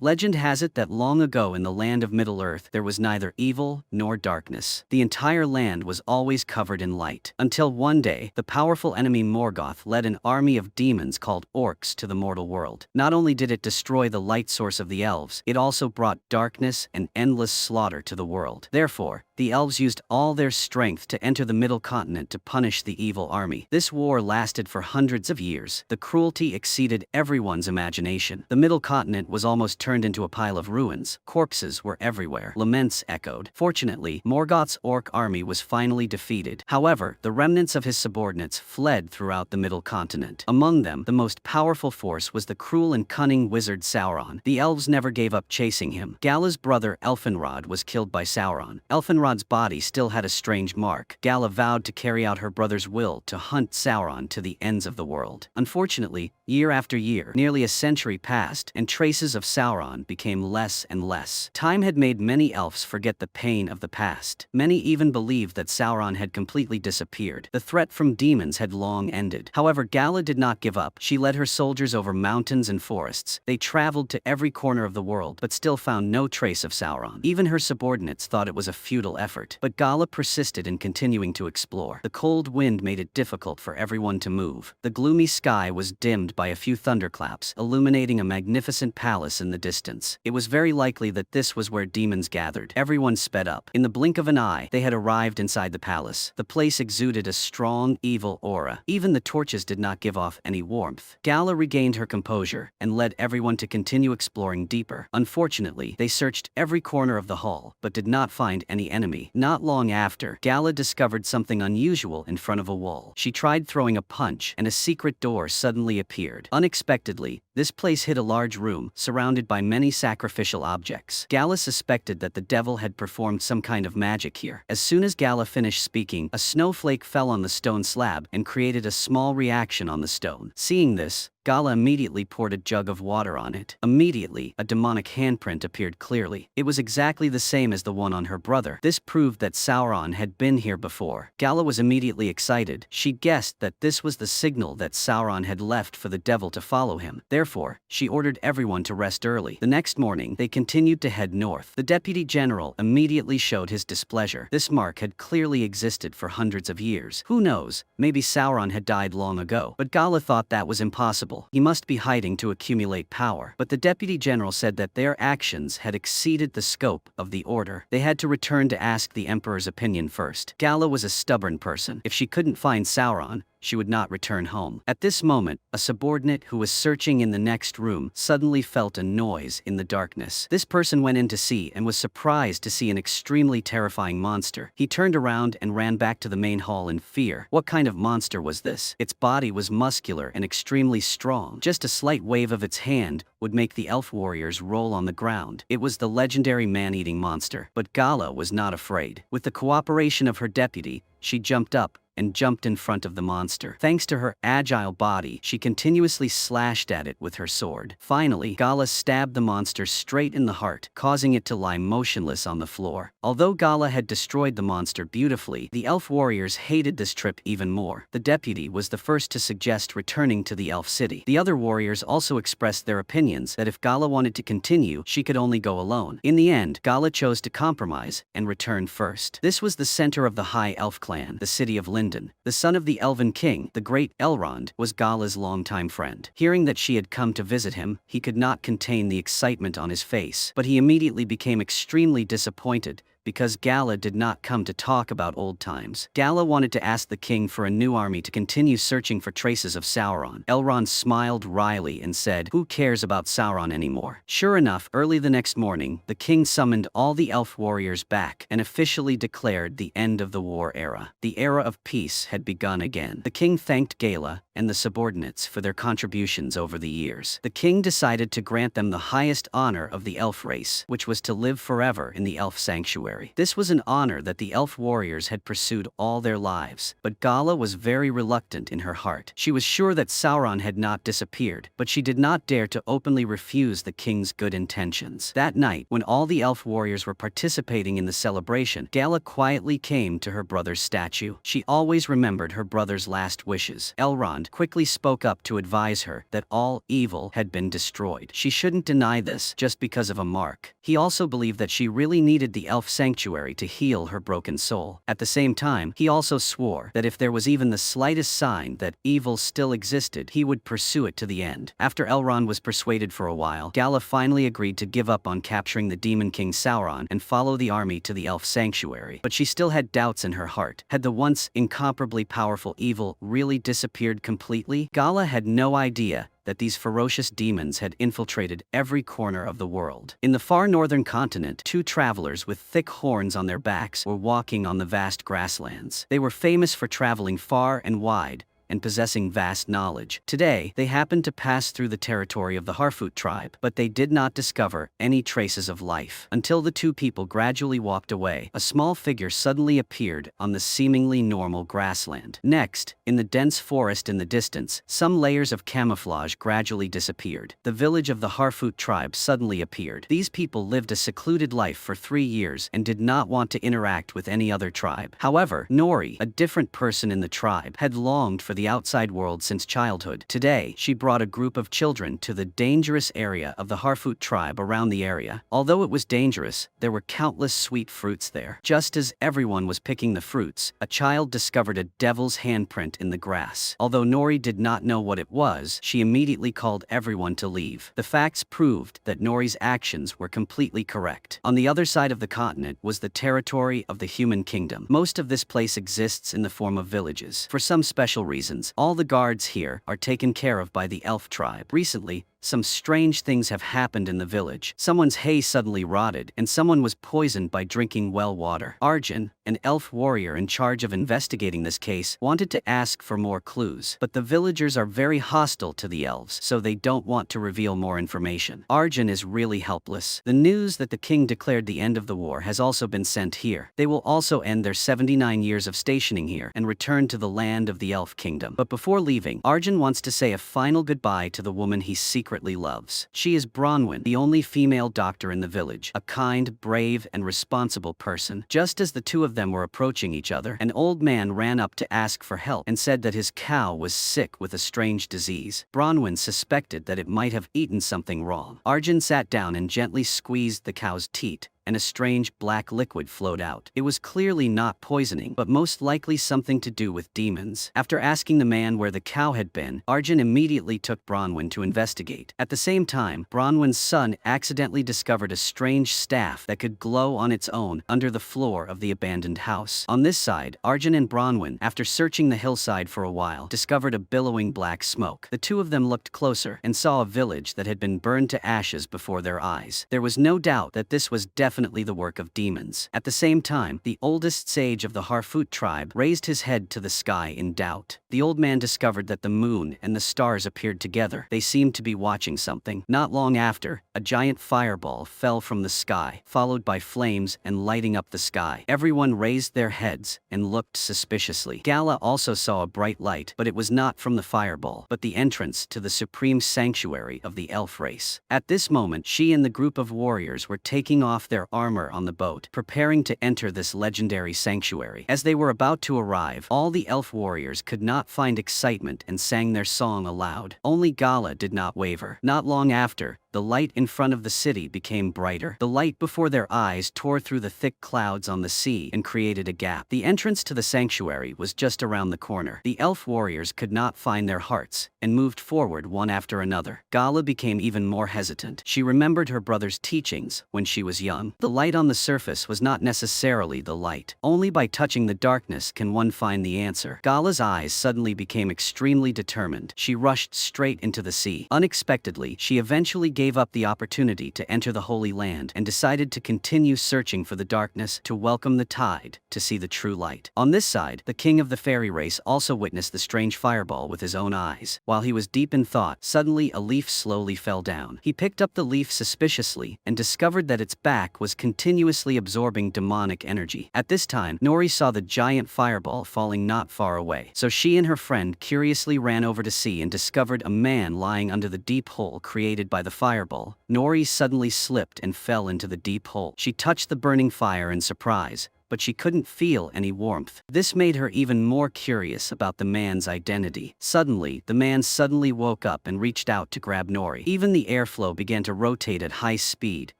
Legend has it that long ago in the land of Middle-earth there was neither evil nor darkness. The entire land was always covered in light. Until one day, the powerful enemy Morgoth led an army of demons called orcs to the mortal world. Not only did it destroy the light source of the elves, it also brought darkness and endless slaughter to the world. Therefore, the elves used all their strength to enter the middle continent to punish the evil army. This war lasted for hundreds of years. The cruelty exceeded everyone's imagination. The middle continent was almost turned into a pile of ruins. Corpses were everywhere. Laments echoed. Fortunately, Morgoth's orc army was finally defeated. However, the remnants of his subordinates fled throughout the middle continent. Among them, the most powerful force was the cruel and cunning wizard Sauron. The elves never gave up chasing him. Gala's brother Elfenrod was killed by Sauron. Elfenrod's body still had a strange mark. Gala vowed to carry out her brother's will to hunt Sauron to the ends of the world. Unfortunately, year after year, nearly a century passed, and traces of Sauron became less and less. Time had made many elves forget the pain of the past. Many even believed that Sauron had completely disappeared. The threat from demons had long ended. However, Gala did not give up. She led her soldiers over mountains and forests. They traveled to every corner of the world, but still found no trace of Sauron. Even her subordinates thought it was a futile effort. But Gala persisted in continuing to explore. The cold wind made it difficult for everyone to move. The gloomy sky was dimmed by a few thunderclaps, illuminating a magnificent palace in the distance. It was very likely that this was where demons gathered. Everyone sped up. In the blink of an eye, they had arrived inside the palace. The place exuded a strong, evil aura. Even the torches did not give off any warmth. Gala regained her composure and led everyone to continue exploring deeper. Unfortunately, they searched every corner of the hall, but did not find any enemy. Not long after, Gala discovered something unusual in front of a wall. She tried throwing a punch, and a secret door suddenly appeared. Unexpectedly, this place hid a large room, surrounded by many sacrificial objects. Gala suspected that the devil had performed some kind of magic here. As soon as Gala finished speaking, a snowflake fell on the stone slab and created a small reaction on the stone. Seeing this, Gala immediately poured a jug of water on it. Immediately, a demonic handprint appeared clearly. It was exactly the same as the one on her brother. This proved that Sauron had been here before. Gala was immediately excited. She guessed that this was the signal that Sauron had left for the devil to follow him. Therefore, she ordered everyone to rest early. The next morning, they continued to head north. The deputy general immediately showed his displeasure. This mark had clearly existed for hundreds of years. Who knows, maybe Sauron had died long ago. But Gala thought that was impossible. He must be hiding to accumulate power. But the deputy general said that their actions had exceeded the scope of the order. They had to return to ask the emperor's opinion first. Gala was a stubborn person. If she couldn't find Sauron, she would not return home. At this moment, a subordinate who was searching in the next room suddenly felt a noise in the darkness. This person went in to see and was surprised to see an extremely terrifying monster. He turned around and ran back to the main hall in fear. What kind of monster was this? Its body was muscular and extremely strong. Just a slight wave of its hand would make the elf warriors roll on the ground. It was the legendary man-eating monster. But Gala was not afraid. With the cooperation of her deputy, she jumped up and jumped in front of the monster. Thanks to her agile body, she continuously slashed at it with her sword. Finally, Gala stabbed the monster straight in the heart, causing it to lie motionless on the floor. Although Gala had destroyed the monster beautifully, the elf warriors hated this trip even more. The deputy was the first to suggest returning to the elf city. The other warriors also expressed their opinions that if Gala wanted to continue, she could only go alone. In the end, Gala chose to compromise and return first. This was the center of the High Elf clan, the city of Lindon. The son of the Elven king, the great Elrond, was Gala's longtime friend. Hearing that she had come to visit him, he could not contain the excitement on his face, but he immediately became extremely disappointed because Gala did not come to talk about old times. Gala wanted to ask the king for a new army to continue searching for traces of Sauron. Elrond smiled wryly and said, "Who cares about Sauron anymore?" Sure enough, early the next morning, the king summoned all the elf warriors back and officially declared the end of the war era. The era of peace had begun again. The king thanked Gala and the subordinates for their contributions over the years. The king decided to grant them the highest honor of the elf race, which was to live forever in the elf sanctuary. sanctuary. This was an honor that the elf warriors had pursued all their lives, but Gala was very reluctant in her heart. She was sure that Sauron had not disappeared, but she did not dare to openly refuse the king's good intentions. That night, when all the elf warriors were participating in the celebration, Gala quietly came to her brother's statue. She always remembered her brother's last wishes. Elrond quickly spoke up to advise her that all evil had been destroyed. She shouldn't deny this just because of a mark. He also believed that she really needed the elf sanctuary to heal her broken soul. At the same time, he also swore that if there was even the slightest sign that evil still existed, he would pursue it to the end. After Elrond was persuaded for a while, Gala finally agreed to give up on capturing the Demon King Sauron and follow the army to the elf sanctuary. But she still had doubts in her heart. Had the once incomparably powerful evil really disappeared completely? Gala had no idea that these ferocious demons had infiltrated every corner of the world. In the far northern continent, two travelers with thick horns on their backs were walking on the vast grasslands. They were famous for traveling far and wide and possessing vast knowledge. Today, they happened to pass through the territory of the Harfoot tribe, but they did not discover any traces of life. Until the two people gradually walked away, a small figure suddenly appeared on the seemingly normal grassland. Next, in the dense forest in the distance, some layers of camouflage gradually disappeared. The village of the Harfoot tribe suddenly appeared. These people lived a secluded life for 3 years and did not want to interact with any other tribe. However, Nori, a different person in the tribe, had longed for the outside world since childhood. Today, she brought a group of children to the dangerous area of the Harfoot tribe around the area. Although it was dangerous, there were countless sweet fruits there. Just as everyone was picking the fruits, a child discovered a devil's handprint in the grass. Although Nori did not know what it was, she immediately called everyone to leave. The facts proved that Nori's actions were completely correct. On the other side of the continent was the territory of the human kingdom. Most of this place exists in the form of villages. For some special reason, all the guards here are taken care of by the elf tribe. Recently, some strange things have happened in the village. Someone's hay suddenly rotted, and someone was poisoned by drinking well water. Arjun, an elf warrior in charge of investigating this case, wanted to ask for more clues, but the villagers are very hostile to the elves, so they don't want to reveal more information. Arjun is really helpless. The news that the king declared the end of the war has also been sent here. They will also end their 79 years of stationing here and return to the land of the elf kingdom. But before leaving, Arjun wants to say a final goodbye to the woman he secretly loves. She is Bronwyn, the only female doctor in the village, a kind, brave, and responsible person. Just as the two of them were approaching each other, an old man ran up to ask for help and said that his cow was sick with a strange disease. Bronwyn suspected that it might have eaten something wrong. Arjun sat down and gently squeezed the cow's teat, and a strange black liquid flowed out. It was clearly not poisoning, but most likely something to do with demons. After asking the man where the cow had been, Arjun immediately took Bronwyn to investigate. At the same time, Bronwyn's son accidentally discovered a strange staff that could glow on its own under the floor of the abandoned house. On this side, Arjun and Bronwyn, after searching the hillside for a while, discovered a billowing black smoke. The two of them looked closer and saw a village that had been burned to ashes before their eyes. There was no doubt that this was definitely the work of demons. At the same time, the oldest sage of the Harfoot tribe raised his head to the sky in doubt. The old man discovered that the moon and the stars appeared together. They seemed to be watching something. Not long after, a giant fireball fell from the sky, followed by flames and lighting up the sky. Everyone raised their heads and looked suspiciously. Gala also saw a bright light, but it was not from the fireball, but the entrance to the supreme sanctuary of the elf race. At this moment, she and the group of warriors were taking off their armor on the boat, preparing to enter this legendary sanctuary. As they were about to arrive, all the elf warriors could not find excitement and sang their song aloud. Only Gala did not waver. Not long after, the light in front of the city became brighter. The light before their eyes tore through the thick clouds on the sea and created a gap. The entrance to the sanctuary was just around the corner. The elf warriors could not find their hearts and moved forward one after another. Gala became even more hesitant. She remembered her brother's teachings when she was young. The light on the surface was not necessarily the light. Only by touching the darkness can one find the answer. Gala's eyes suddenly became extremely determined. She rushed straight into the sea. Unexpectedly, she eventually gave up the opportunity to enter the Holy Land and decided to continue searching for the darkness to welcome the tide to see the true light. On this side, the king of the fairy race also witnessed the strange fireball with his own eyes. While he was deep in thought, suddenly a leaf slowly fell down. He picked up the leaf suspiciously and discovered that its back was continuously absorbing demonic energy. At this time, Nori saw the giant fireball falling not far away, so she and her friend curiously ran over to see and discovered a man lying under the deep hole created by the fireball. Nori suddenly slipped and fell into the deep hole. She touched the burning fire in surprise, but she couldn't feel any warmth. This made her even more curious about the man's identity. Suddenly, the man suddenly woke up and reached out to grab Nori. Even the airflow began to rotate at high speed,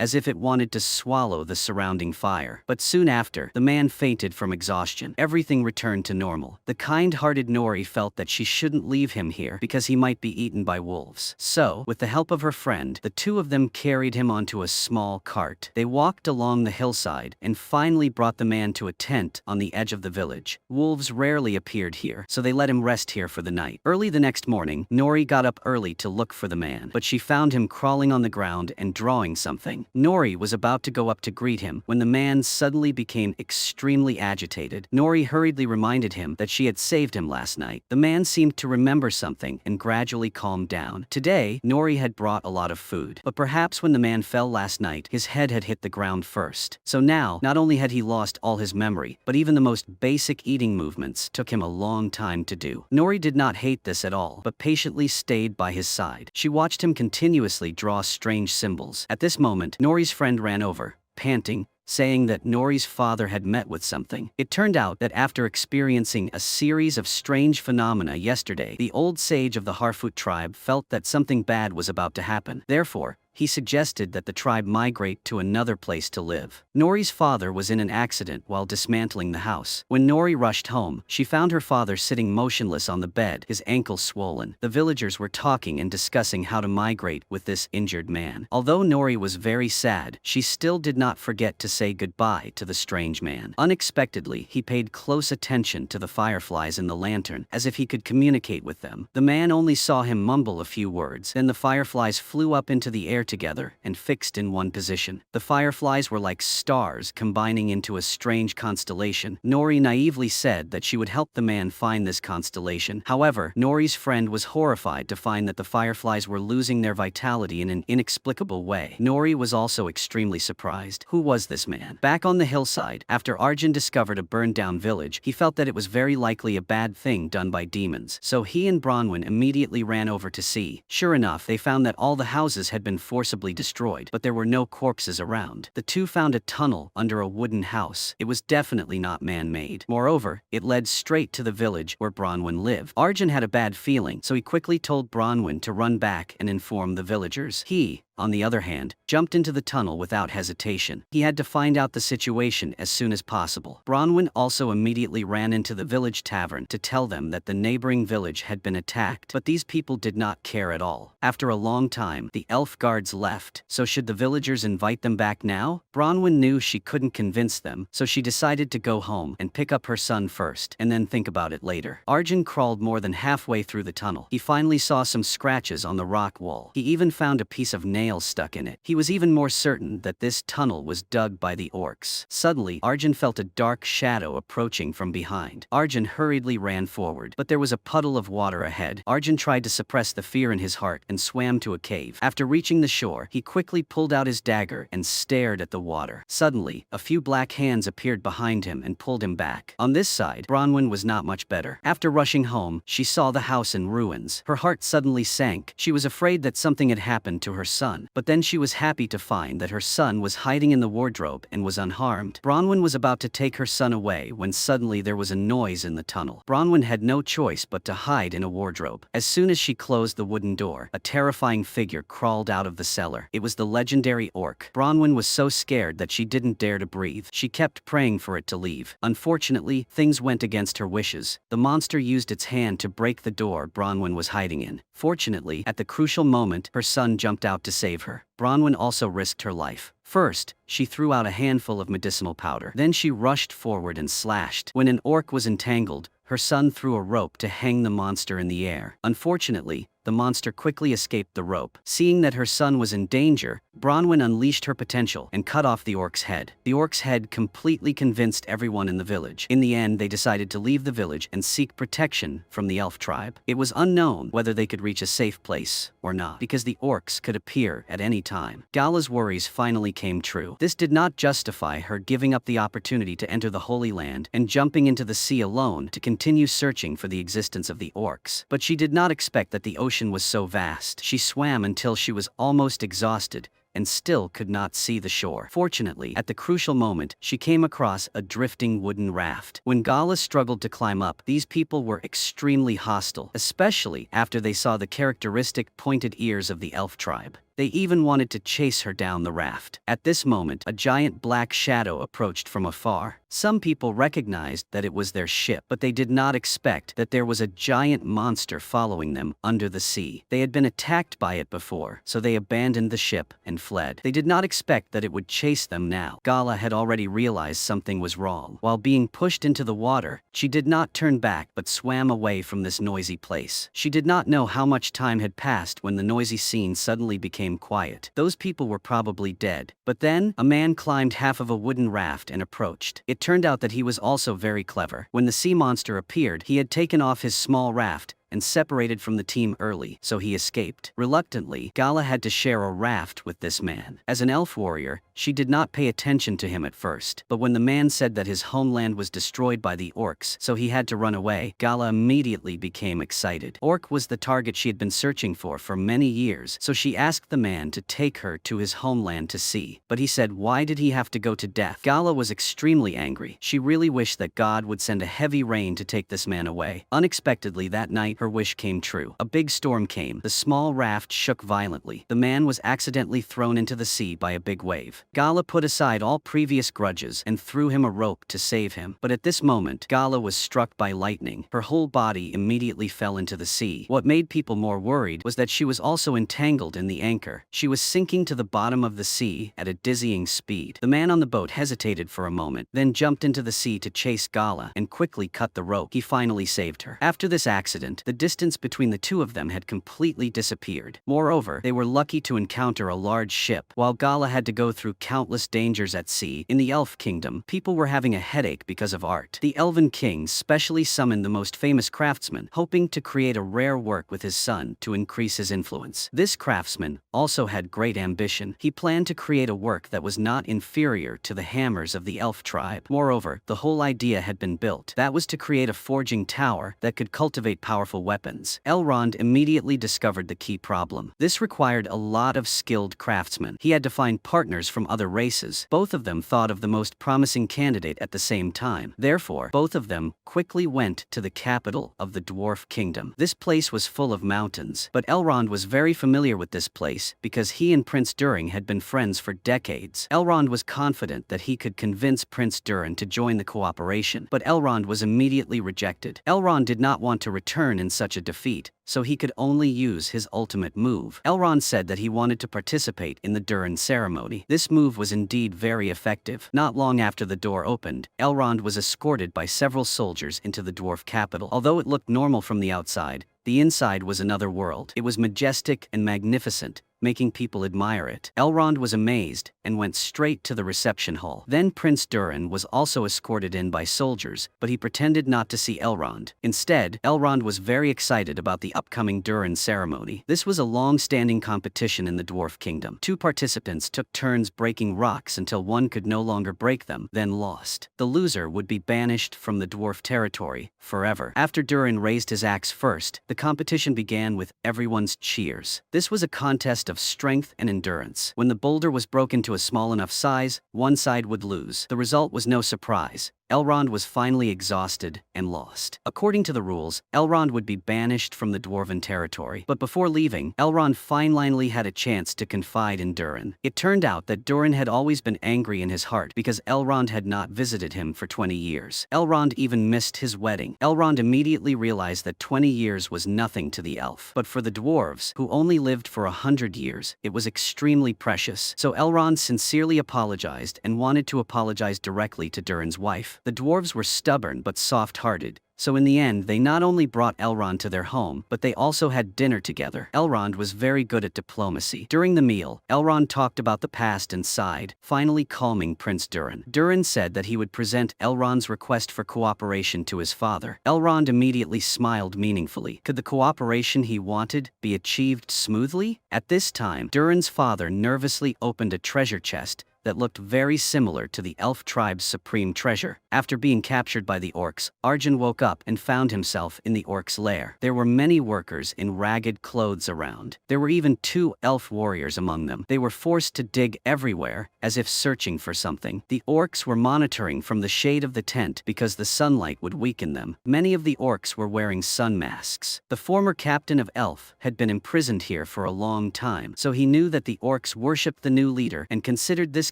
as if it wanted to swallow the surrounding fire. But soon after, the man fainted from exhaustion. Everything returned to normal. The kind-hearted Nori felt that she shouldn't leave him here because he might be eaten by wolves. So, with the help of her friend, the two of them carried him onto a small cart. They walked along the hillside and finally brought the man to a tent on the edge of the village. Wolves rarely appeared here, so they let him rest here for the night. Early the next morning, Nori got up early to look for the man, but she found him crawling on the ground and drawing something. Nori was about to go up to greet him when the man suddenly became extremely agitated. Nori hurriedly reminded him that she had saved him last night. The man seemed to remember something and gradually calmed down. Today, Nori had brought a lot of food, but perhaps when the man fell last night, his head had hit the ground first. So now, not only had he lost all his memory, but even the most basic eating movements took him a long time to do. Nori did not hate this at all, but patiently stayed by his side. She watched him continuously draw strange symbols. At this moment, Nori's friend ran over, panting, saying that Nori's father had met with something. It turned out that after experiencing a series of strange phenomena yesterday, the old sage of the Harfoot tribe felt that something bad was about to happen. Therefore, he suggested that the tribe migrate to another place to live. Nori's father was in an accident while dismantling the house. When Nori rushed home, she found her father sitting motionless on the bed, his ankles swollen. The villagers were talking and discussing how to migrate with this injured man. Although Nori was very sad, she still did not forget to say goodbye to the strange man. Unexpectedly, he paid close attention to the fireflies in the lantern, as if he could communicate with them. The man only saw him mumble a few words, then the fireflies flew up into the air together and fixed in one position. The fireflies were like stars combining into a strange constellation. Nori naively said that she would help the man find this constellation. However, Nori's friend was horrified to find that the fireflies were losing their vitality in an inexplicable way. Nori was also extremely surprised. Who was this man? Back on the hillside, after Arjun discovered a burned-down village, he felt that it was very likely a bad thing done by demons. So he and Bronwyn immediately ran over to see. Sure enough, they found that all the houses had been forcibly destroyed, but there were no corpses around. The two found a tunnel under a wooden house. It was definitely not man-made. Moreover, it led straight to the village where Bronwyn lived. Arjun had a bad feeling, so he quickly told Bronwyn to run back and inform the villagers. He, on the other hand, jumped into the tunnel without hesitation. He had to find out the situation as soon as possible. Bronwyn also immediately ran into the village tavern to tell them that the neighboring village had been attacked, but these people did not care at all. After a long time, the elf guards left, so should the villagers invite them back now? Bronwyn knew she couldn't convince them, so she decided to go home and pick up her son first, and then think about it later. Arjun crawled more than halfway through the tunnel. He finally saw some scratches on the rock wall. He even found a piece of nail stuck in it. He was even more certain that this tunnel was dug by the orcs. Suddenly, Arjun felt a dark shadow approaching from behind. Arjun hurriedly ran forward, but there was a puddle of water ahead. Arjun tried to suppress the fear in his heart and swam to a cave. After reaching the shore, he quickly pulled out his dagger and stared at the water. Suddenly, a few black hands appeared behind him and pulled him back. On this side, Bronwyn was not much better. After rushing home, she saw the house in ruins. Her heart suddenly sank. She was afraid that something had happened to her son. But then she was happy to find that her son was hiding in the wardrobe and was unharmed. Bronwyn was about to take her son away when suddenly there was a noise in the tunnel. Bronwyn had no choice but to hide in a wardrobe. As soon as she closed the wooden door, a terrifying figure crawled out of the cellar. It was the legendary orc. Bronwyn was so scared that she didn't dare to breathe. She kept praying for it to leave. Unfortunately, things went against her wishes. The monster used its hand to break the door Bronwyn was hiding in. Fortunately, at the crucial moment, her son jumped out to save her. Bronwyn also risked her life. First, she threw out a handful of medicinal powder. Then she rushed forward and slashed. When an orc was entangled, her son threw a rope to hang the monster in the air. Unfortunately, the monster quickly escaped the rope. Seeing that her son was in danger, Bronwyn unleashed her potential and cut off the orc's head. The orc's head completely convinced everyone in the village. In the end, they decided to leave the village and seek protection from the elf tribe. It was unknown whether they could reach a safe place or not, because the orcs could appear at any time. Gala's worries finally came true. This did not justify her giving up the opportunity to enter the Holy Land and jumping into the sea alone to continue searching for the existence of the orcs. But she did not expect that the ocean was so vast. She swam until she was almost exhausted and still could not see the shore. Fortunately, at the crucial moment, she came across a drifting wooden raft. When Gala struggled to climb up, these people were extremely hostile, especially after they saw the characteristic pointed ears of the elf tribe. They even wanted to chase her down the raft. At this moment, a giant black shadow approached from afar. Some people recognized that it was their ship, but they did not expect that there was a giant monster following them under the sea. They had been attacked by it before, so they abandoned the ship and fled. They did not expect that it would chase them now. Gala had already realized something was wrong. While being pushed into the water, she did not turn back but swam away from this noisy place. She did not know how much time had passed when the noisy scene suddenly became quiet. Those people were probably dead. But then, a man climbed half of a wooden raft and approached. It turned out that he was also very clever. When the sea monster appeared, he had taken off his small raft and separated from the team early, so he escaped. Reluctantly, Gala had to share a raft with this man. As an elf warrior, she did not pay attention to him at first, but when the man said that his homeland was destroyed by the orcs, so he had to run away, Gala immediately became excited. Orc was the target she had been searching for many years, so she asked the man to take her to his homeland to see. But he said, why did he have to go to death? Gala was extremely angry. She really wished that God would send a heavy rain to take this man away. Unexpectedly that night, her wish came true. A big storm came. The small raft shook violently. The man was accidentally thrown into the sea by a big wave. Gala put aside all previous grudges and threw him a rope to save him. But at this moment, Gala was struck by lightning. Her whole body immediately fell into the sea. What made people more worried was that she was also entangled in the anchor. She was sinking to the bottom of the sea at a dizzying speed. The man on the boat hesitated for a moment, then jumped into the sea to chase Gala and quickly cut the rope. He finally saved her. After this accident, the distance between the two of them had completely disappeared. Moreover, they were lucky to encounter a large ship. While Gala had to go through countless dangers at sea, in the Elf Kingdom, people were having a headache because of art. The Elven King specially summoned the most famous craftsman, hoping to create a rare work with his son to increase his influence. This craftsman also had great ambition. He planned to create a work that was not inferior to the hammers of the elf tribe. Moreover, the whole idea had been built. That was to create a forging tower that could cultivate powerful weapons. Elrond immediately discovered the key problem. This required a lot of skilled craftsmen. He had to find partners from other races. Both of them thought of the most promising candidate at the same time. Therefore, both of them quickly went to the capital of the Dwarf Kingdom. This place was full of mountains, but Elrond was very familiar with this place because he and Prince Durin had been friends for decades. Elrond was confident that he could convince Prince Durin to join the cooperation, but Elrond was immediately rejected. Elrond did not want to return in such a defeat, so he could only use his ultimate move. Elrond said that he wanted to participate in the Durin ceremony. This move was indeed very effective. Not long after the door opened, Elrond was escorted by several soldiers into the dwarf capital. Although it looked normal from the outside, the inside was another world. It was majestic and magnificent, making people admire it. Elrond was amazed and went straight to the reception hall. Then Prince Durin was also escorted in by soldiers, but he pretended not to see Elrond. Instead, Elrond was very excited about the upcoming Durin ceremony. This was a long-standing competition in the Dwarf Kingdom. Two participants took turns breaking rocks until one could no longer break them, then lost. The loser would be banished from the dwarf territory forever. After Durin raised his axe first, the competition began with everyone's cheers. This was a contest of strength and endurance. When the boulder was broken to a small enough size, one side would lose. The result was no surprise. Elrond was finally exhausted and lost. According to the rules, Elrond would be banished from the Dwarven territory. But before leaving, Elrond finally had a chance to confide in Durin. It turned out that Durin had always been angry in his heart because Elrond had not visited him for 20 years. Elrond even missed his wedding. Elrond immediately realized that 20 years was nothing to the elf. But for the dwarves, who only lived for 100 years, it was extremely precious. So Elrond sincerely apologized and wanted to apologize directly to Durin's wife. The dwarves were stubborn but soft-hearted, So in the end they not only brought Elrond to their home, but they also had dinner together. Elrond was very good at diplomacy. During the meal, Elrond talked about the past and sighed, finally calming Prince Durin. Durin said that he would present Elrond's request for cooperation to his father. Elrond immediately smiled meaningfully. Could the cooperation he wanted be achieved smoothly? At this time, Durin's father nervously opened a treasure chest that looked very similar to the elf tribe's supreme treasure. After being captured by the orcs, Arjun woke up and found himself in the orcs' lair. There were many workers in ragged clothes around. There were even 2 elf warriors among them. They were forced to dig everywhere, as if searching for something. The orcs were monitoring from the shade of the tent because the sunlight would weaken them. Many of the orcs were wearing sun masks. The former captain of elf had been imprisoned here for a long time, so he knew that the orcs worshipped the new leader and considered this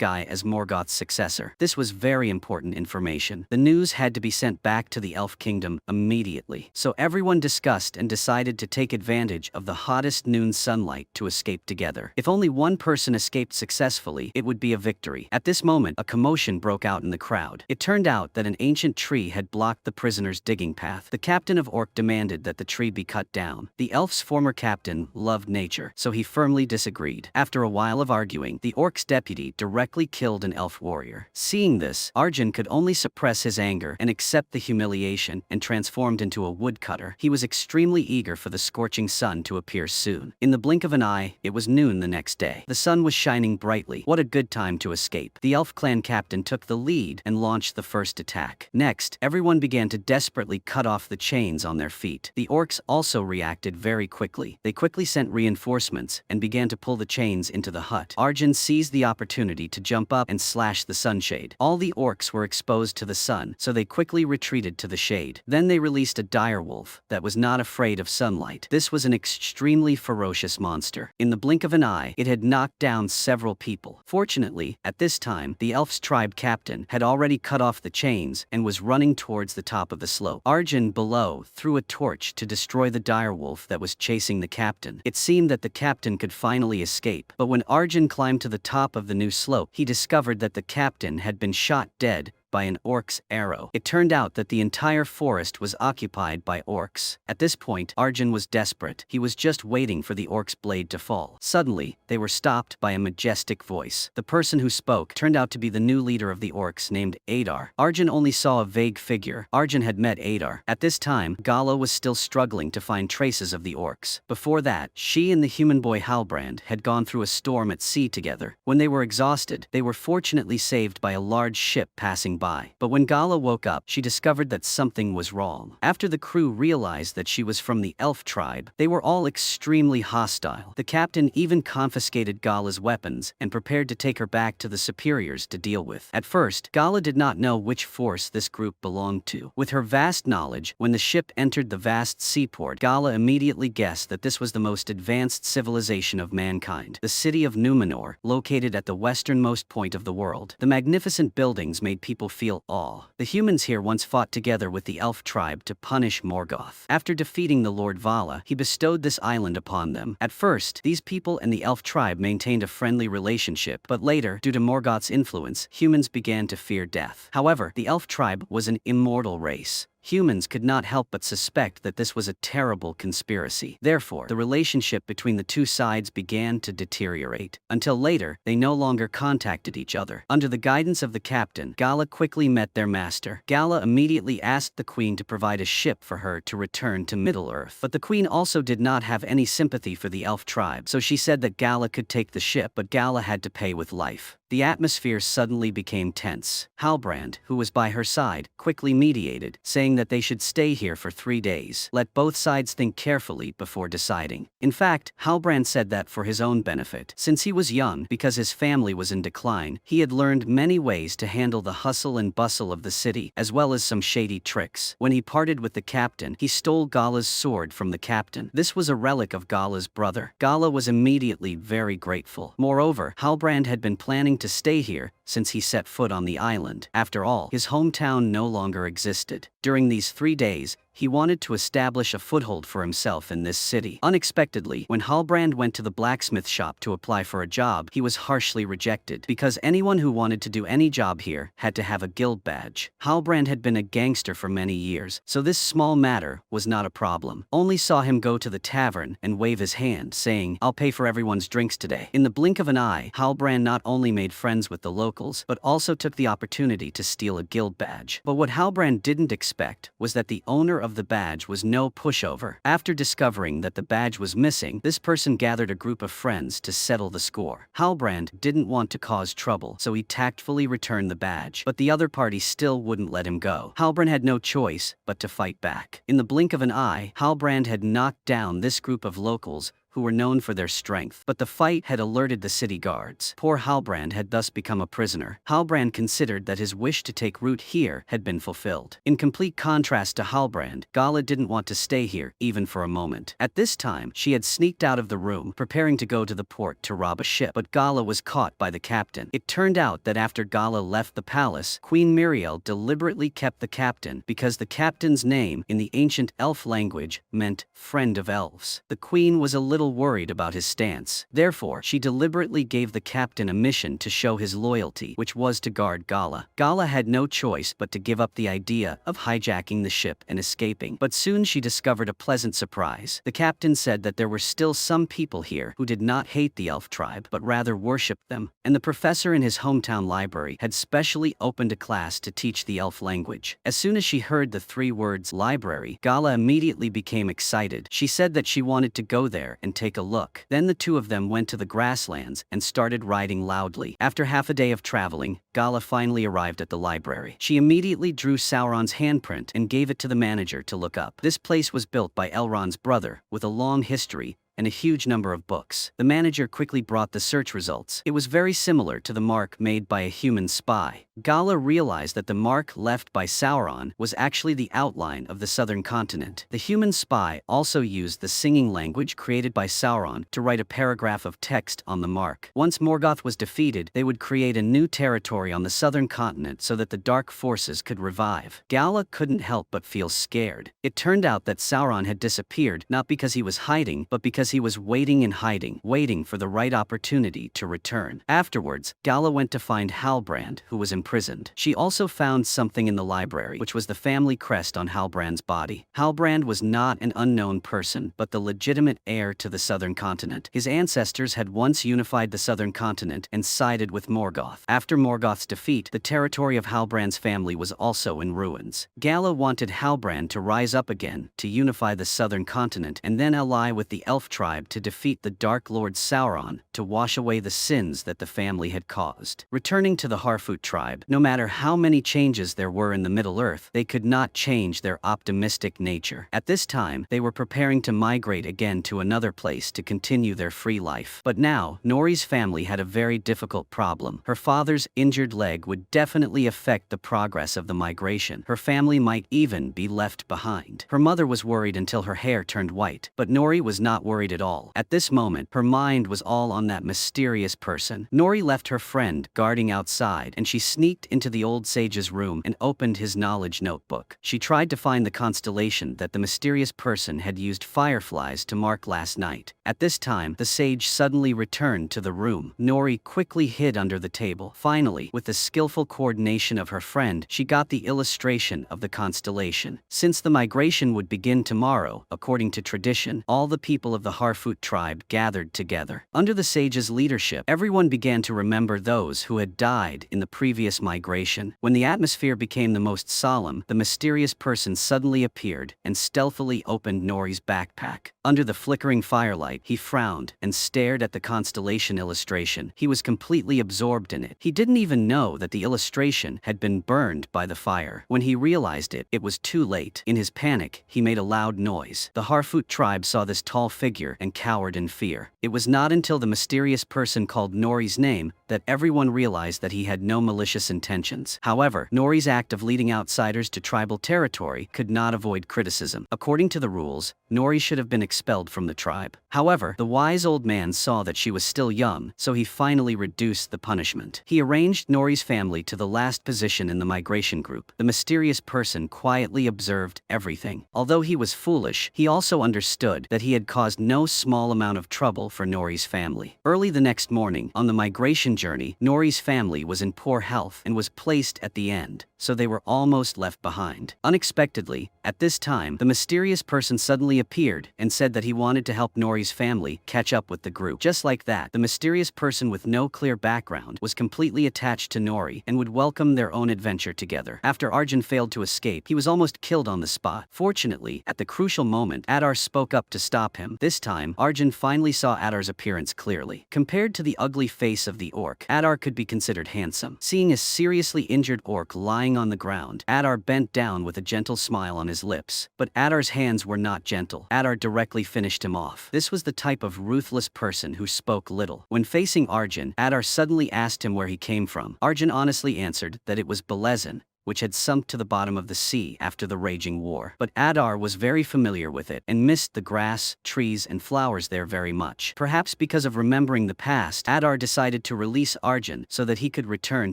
guy as Morgoth's successor. This was very important information. The news had to be sent back to the Elf Kingdom immediately. So everyone discussed and decided to take advantage of the hottest noon sunlight to escape together. If only one person escaped successfully, it would be a victory. At this moment, a commotion broke out in the crowd. It turned out that an ancient tree had blocked the prisoners' digging path. The captain of Orc demanded that the tree be cut down. The elf's former captain loved nature, so he firmly disagreed. After a while of arguing, the orc's deputy directly killed an elf warrior. Seeing this, Arjun could only suppress his anger and accept the humiliation and transformed into a woodcutter. He was extremely eager for the scorching sun to appear soon. In the blink of an eye, it was noon the next day. The sun was shining brightly. What a good time to escape. The elf clan captain took the lead and launched the first attack. Next, everyone began to desperately cut off the chains on their feet. The orcs also reacted very quickly. They quickly sent reinforcements and began to pull the chains into the hut. Arjun seized the opportunity to jump up and slash the sunshade. All the orcs were exposed to the sun, so they quickly retreated to the shade. Then they released a direwolf that was not afraid of sunlight. This was an extremely ferocious monster. In the blink of an eye, it had knocked down several people. Fortunately, at this time, the elf's tribe captain had already cut off the chains and was running towards the top of the slope. Arjun below threw a torch to destroy the direwolf that was chasing the captain. It seemed that the captain could finally escape, but when Arjun climbed to the top of the new slope, he discovered that the captain had been shot dead by an orc's arrow. It turned out that the entire forest was occupied by orcs. At this point, Arjun was desperate. He was just waiting for the orc's blade to fall. Suddenly, they were stopped by a majestic voice. The person who spoke turned out to be the new leader of the orcs named Adar. Arjun only saw a vague figure. Arjun had met Adar. At this time, Gala was still struggling to find traces of the orcs. Before that, she and the human boy Halbrand had gone through a storm at sea together. When they were exhausted, they were fortunately saved by a large ship passing by. But when Gala woke up, she discovered that something was wrong. After the crew realized that she was from the elf tribe, they were all extremely hostile. The captain even confiscated Gala's weapons and prepared to take her back to the superiors to deal with. At first, Gala did not know which force this group belonged to. With her vast knowledge, when the ship entered the vast seaport, Gala immediately guessed that this was the most advanced civilization of mankind, the city of Numenor, located at the westernmost point of the world. The magnificent buildings made people feel awe. The humans here once fought together with the elf tribe to punish Morgoth. After defeating the Lord Vala, he bestowed this island upon them. At first, these people and the elf tribe maintained a friendly relationship, but later, due to Morgoth's influence, humans began to fear death. However, the elf tribe was an immortal race. Humans could not help but suspect that this was a terrible conspiracy. Therefore, the relationship between the two sides began to deteriorate. Until later, they no longer contacted each other. Under the guidance of the captain, Gala quickly met their master. Gala immediately asked the queen to provide a ship for her to return to Middle-earth. But the queen also did not have any sympathy for the elf tribe, so she said that Gala could take the ship, but Gala had to pay with life. The atmosphere suddenly became tense. Halbrand, who was by her side, quickly mediated, saying that they should stay here for 3 days. Let both sides think carefully before deciding. In fact, Halbrand said that for his own benefit. Since he was young, because his family was in decline, he had learned many ways to handle the hustle and bustle of the city, as well as some shady tricks. When he parted with the captain, he stole Gala's sword from the captain. This was a relic of Gala's brother. Gala was immediately very grateful. Moreover, Halbrand had been planning to stay here since he set foot on the island. After all, his hometown no longer existed. During these 3 days, he wanted to establish a foothold for himself in this city. Unexpectedly, when Halbrand went to the blacksmith shop to apply for a job, he was harshly rejected because anyone who wanted to do any job here had to have a guild badge. Halbrand had been a gangster for many years, so this small matter was not a problem. Only saw him go to the tavern and wave his hand, saying, "I'll pay for everyone's drinks today." In the blink of an eye, Halbrand not only made friends with the locals, but also took the opportunity to steal a guild badge. But what Halbrand didn't expect was that the owner of the badge was no pushover. After discovering that the badge was missing, this person gathered a group of friends to settle the score. Halbrand didn't want to cause trouble, so he tactfully returned the badge, but the other party still wouldn't let him go. Halbrand had no choice but to fight back. In the blink of an eye, Halbrand had knocked down this group of locals who were known for their strength, but the fight had alerted the city guards. Poor Halbrand had thus become a prisoner. Halbrand considered that his wish to take root here had been fulfilled. In complete contrast to Halbrand, Gala didn't want to stay here, even for a moment. At this time, she had sneaked out of the room, preparing to go to the port to rob a ship, but Gala was caught by the captain. It turned out that after Gala left the palace, Queen Miriel deliberately kept the captain because the captain's name in the ancient elf language meant friend of elves. The queen was a little worried about his stance. Therefore, she deliberately gave the captain a mission to show his loyalty, which was to guard Gala. Gala had no choice but to give up the idea of hijacking the ship and escaping, but soon she discovered a pleasant surprise. The captain said that there were still some people here who did not hate the elf tribe, but rather worshipped them, and the professor in his hometown library had specially opened a class to teach the elf language. As soon as she heard the 3 words library, Gala immediately became excited. She said that she wanted to go there and take a look. Then the 2 of them went to the grasslands and started riding loudly. After half a day of traveling, Gala finally arrived at the library. She immediately drew Sauron's handprint and gave it to the manager to look up. This place was built by Elrond's brother, with a long history and a huge number of books. The manager quickly brought the search results. It was very similar to the mark made by a human spy. Gala realized that the mark left by Sauron was actually the outline of the southern continent. The human spy also used the singing language created by Sauron to write a paragraph of text on the mark. Once Morgoth was defeated, they would create a new territory on the southern continent so that the dark forces could revive. Gala couldn't help but feel scared. It turned out that Sauron had disappeared not because he was hiding, but because he was waiting and hiding, waiting for the right opportunity to return. Afterwards, Gala went to find Halbrand, who was imprisoned. She also found something in the library, which was the family crest on Halbrand's body. Halbrand was not an unknown person, but the legitimate heir to the southern continent. His ancestors had once unified the southern continent and sided with Morgoth. After Morgoth's defeat, the territory of Halbrand's family was also in ruins. Gala wanted Halbrand to rise up again, to unify the southern continent, and then ally with the elf tribe to defeat the Dark Lord Sauron, to wash away the sins that the family had caused. Returning to the Harfoot tribe, no matter how many changes there were in the Middle-earth, they could not change their optimistic nature. At this time, they were preparing to migrate again to another place to continue their free life. But now, Nori's family had a very difficult problem. Her father's injured leg would definitely affect the progress of the migration. Her family might even be left behind. Her mother was worried until her hair turned white, but Nori was not worried at all. At this moment, her mind was all on that mysterious person. Nori left her friend guarding outside, and she sneaked into the old sage's room and opened his knowledge notebook. She tried to find the constellation that the mysterious person had used fireflies to mark last night. At this time, the sage suddenly returned to the room. Nori quickly hid under the table. Finally, with the skillful coordination of her friend, she got the illustration of the constellation. Since the migration would begin tomorrow, according to tradition, all the people of the Harfoot tribe gathered together. Under the sage's leadership, everyone began to remember those who had died in the previous migration. When the atmosphere became the most solemn, the mysterious person suddenly appeared and stealthily opened Nori's backpack. Under the flickering firelight, he frowned and stared at the constellation illustration. He was completely absorbed in it. He didn't even know that the illustration had been burned by the fire. When he realized it, it was too late. In his panic, he made a loud noise. The Harfoot tribe saw this tall figure and cowered in fear. It was not until the mysterious person called Nori's name that everyone realized that he had no malicious intentions. However, Nori's act of leading outsiders to tribal territory could not avoid criticism. According to the rules, Nori should have been expelled from the tribe. However, the wise old man saw that she was still young, so he finally reduced the punishment. He arranged Nori's family to the last position in the migration group. The mysterious person quietly observed everything. Although he was foolish, he also understood that he had caused no small amount of trouble for Nori's family. Early the next morning, on the migration journey, Nori's family was in poor health and was placed at the end, so they were almost left behind. Unexpectedly, at this time, the mysterious person suddenly appeared and said that he wanted to help Nori's family catch up with the group. Just like that, the mysterious person with no clear background was completely attached to Nori and would welcome their own adventure together. After Arjun failed to escape, he was almost killed on the spot. Fortunately, at the crucial moment, Adar spoke up to stop him. This time, Arjun finally saw Adar's appearance clearly. Compared to the ugly face of the orc, Adar could be considered handsome. Seeing a seriously injured orc lying on the ground, Adar bent down with a gentle smile on his lips. But Adar's hands were not gentle. Adar directly finished him off. This was the type of ruthless person who spoke little. When facing Arjun, Adar suddenly asked him where he came from. Arjun honestly answered that it was Belezin, which had sunk to the bottom of the sea after the raging war. But Adar was very familiar with it and missed the grass, trees, and flowers there very much. Perhaps because of remembering the past, Adar decided to release Arjun so that he could return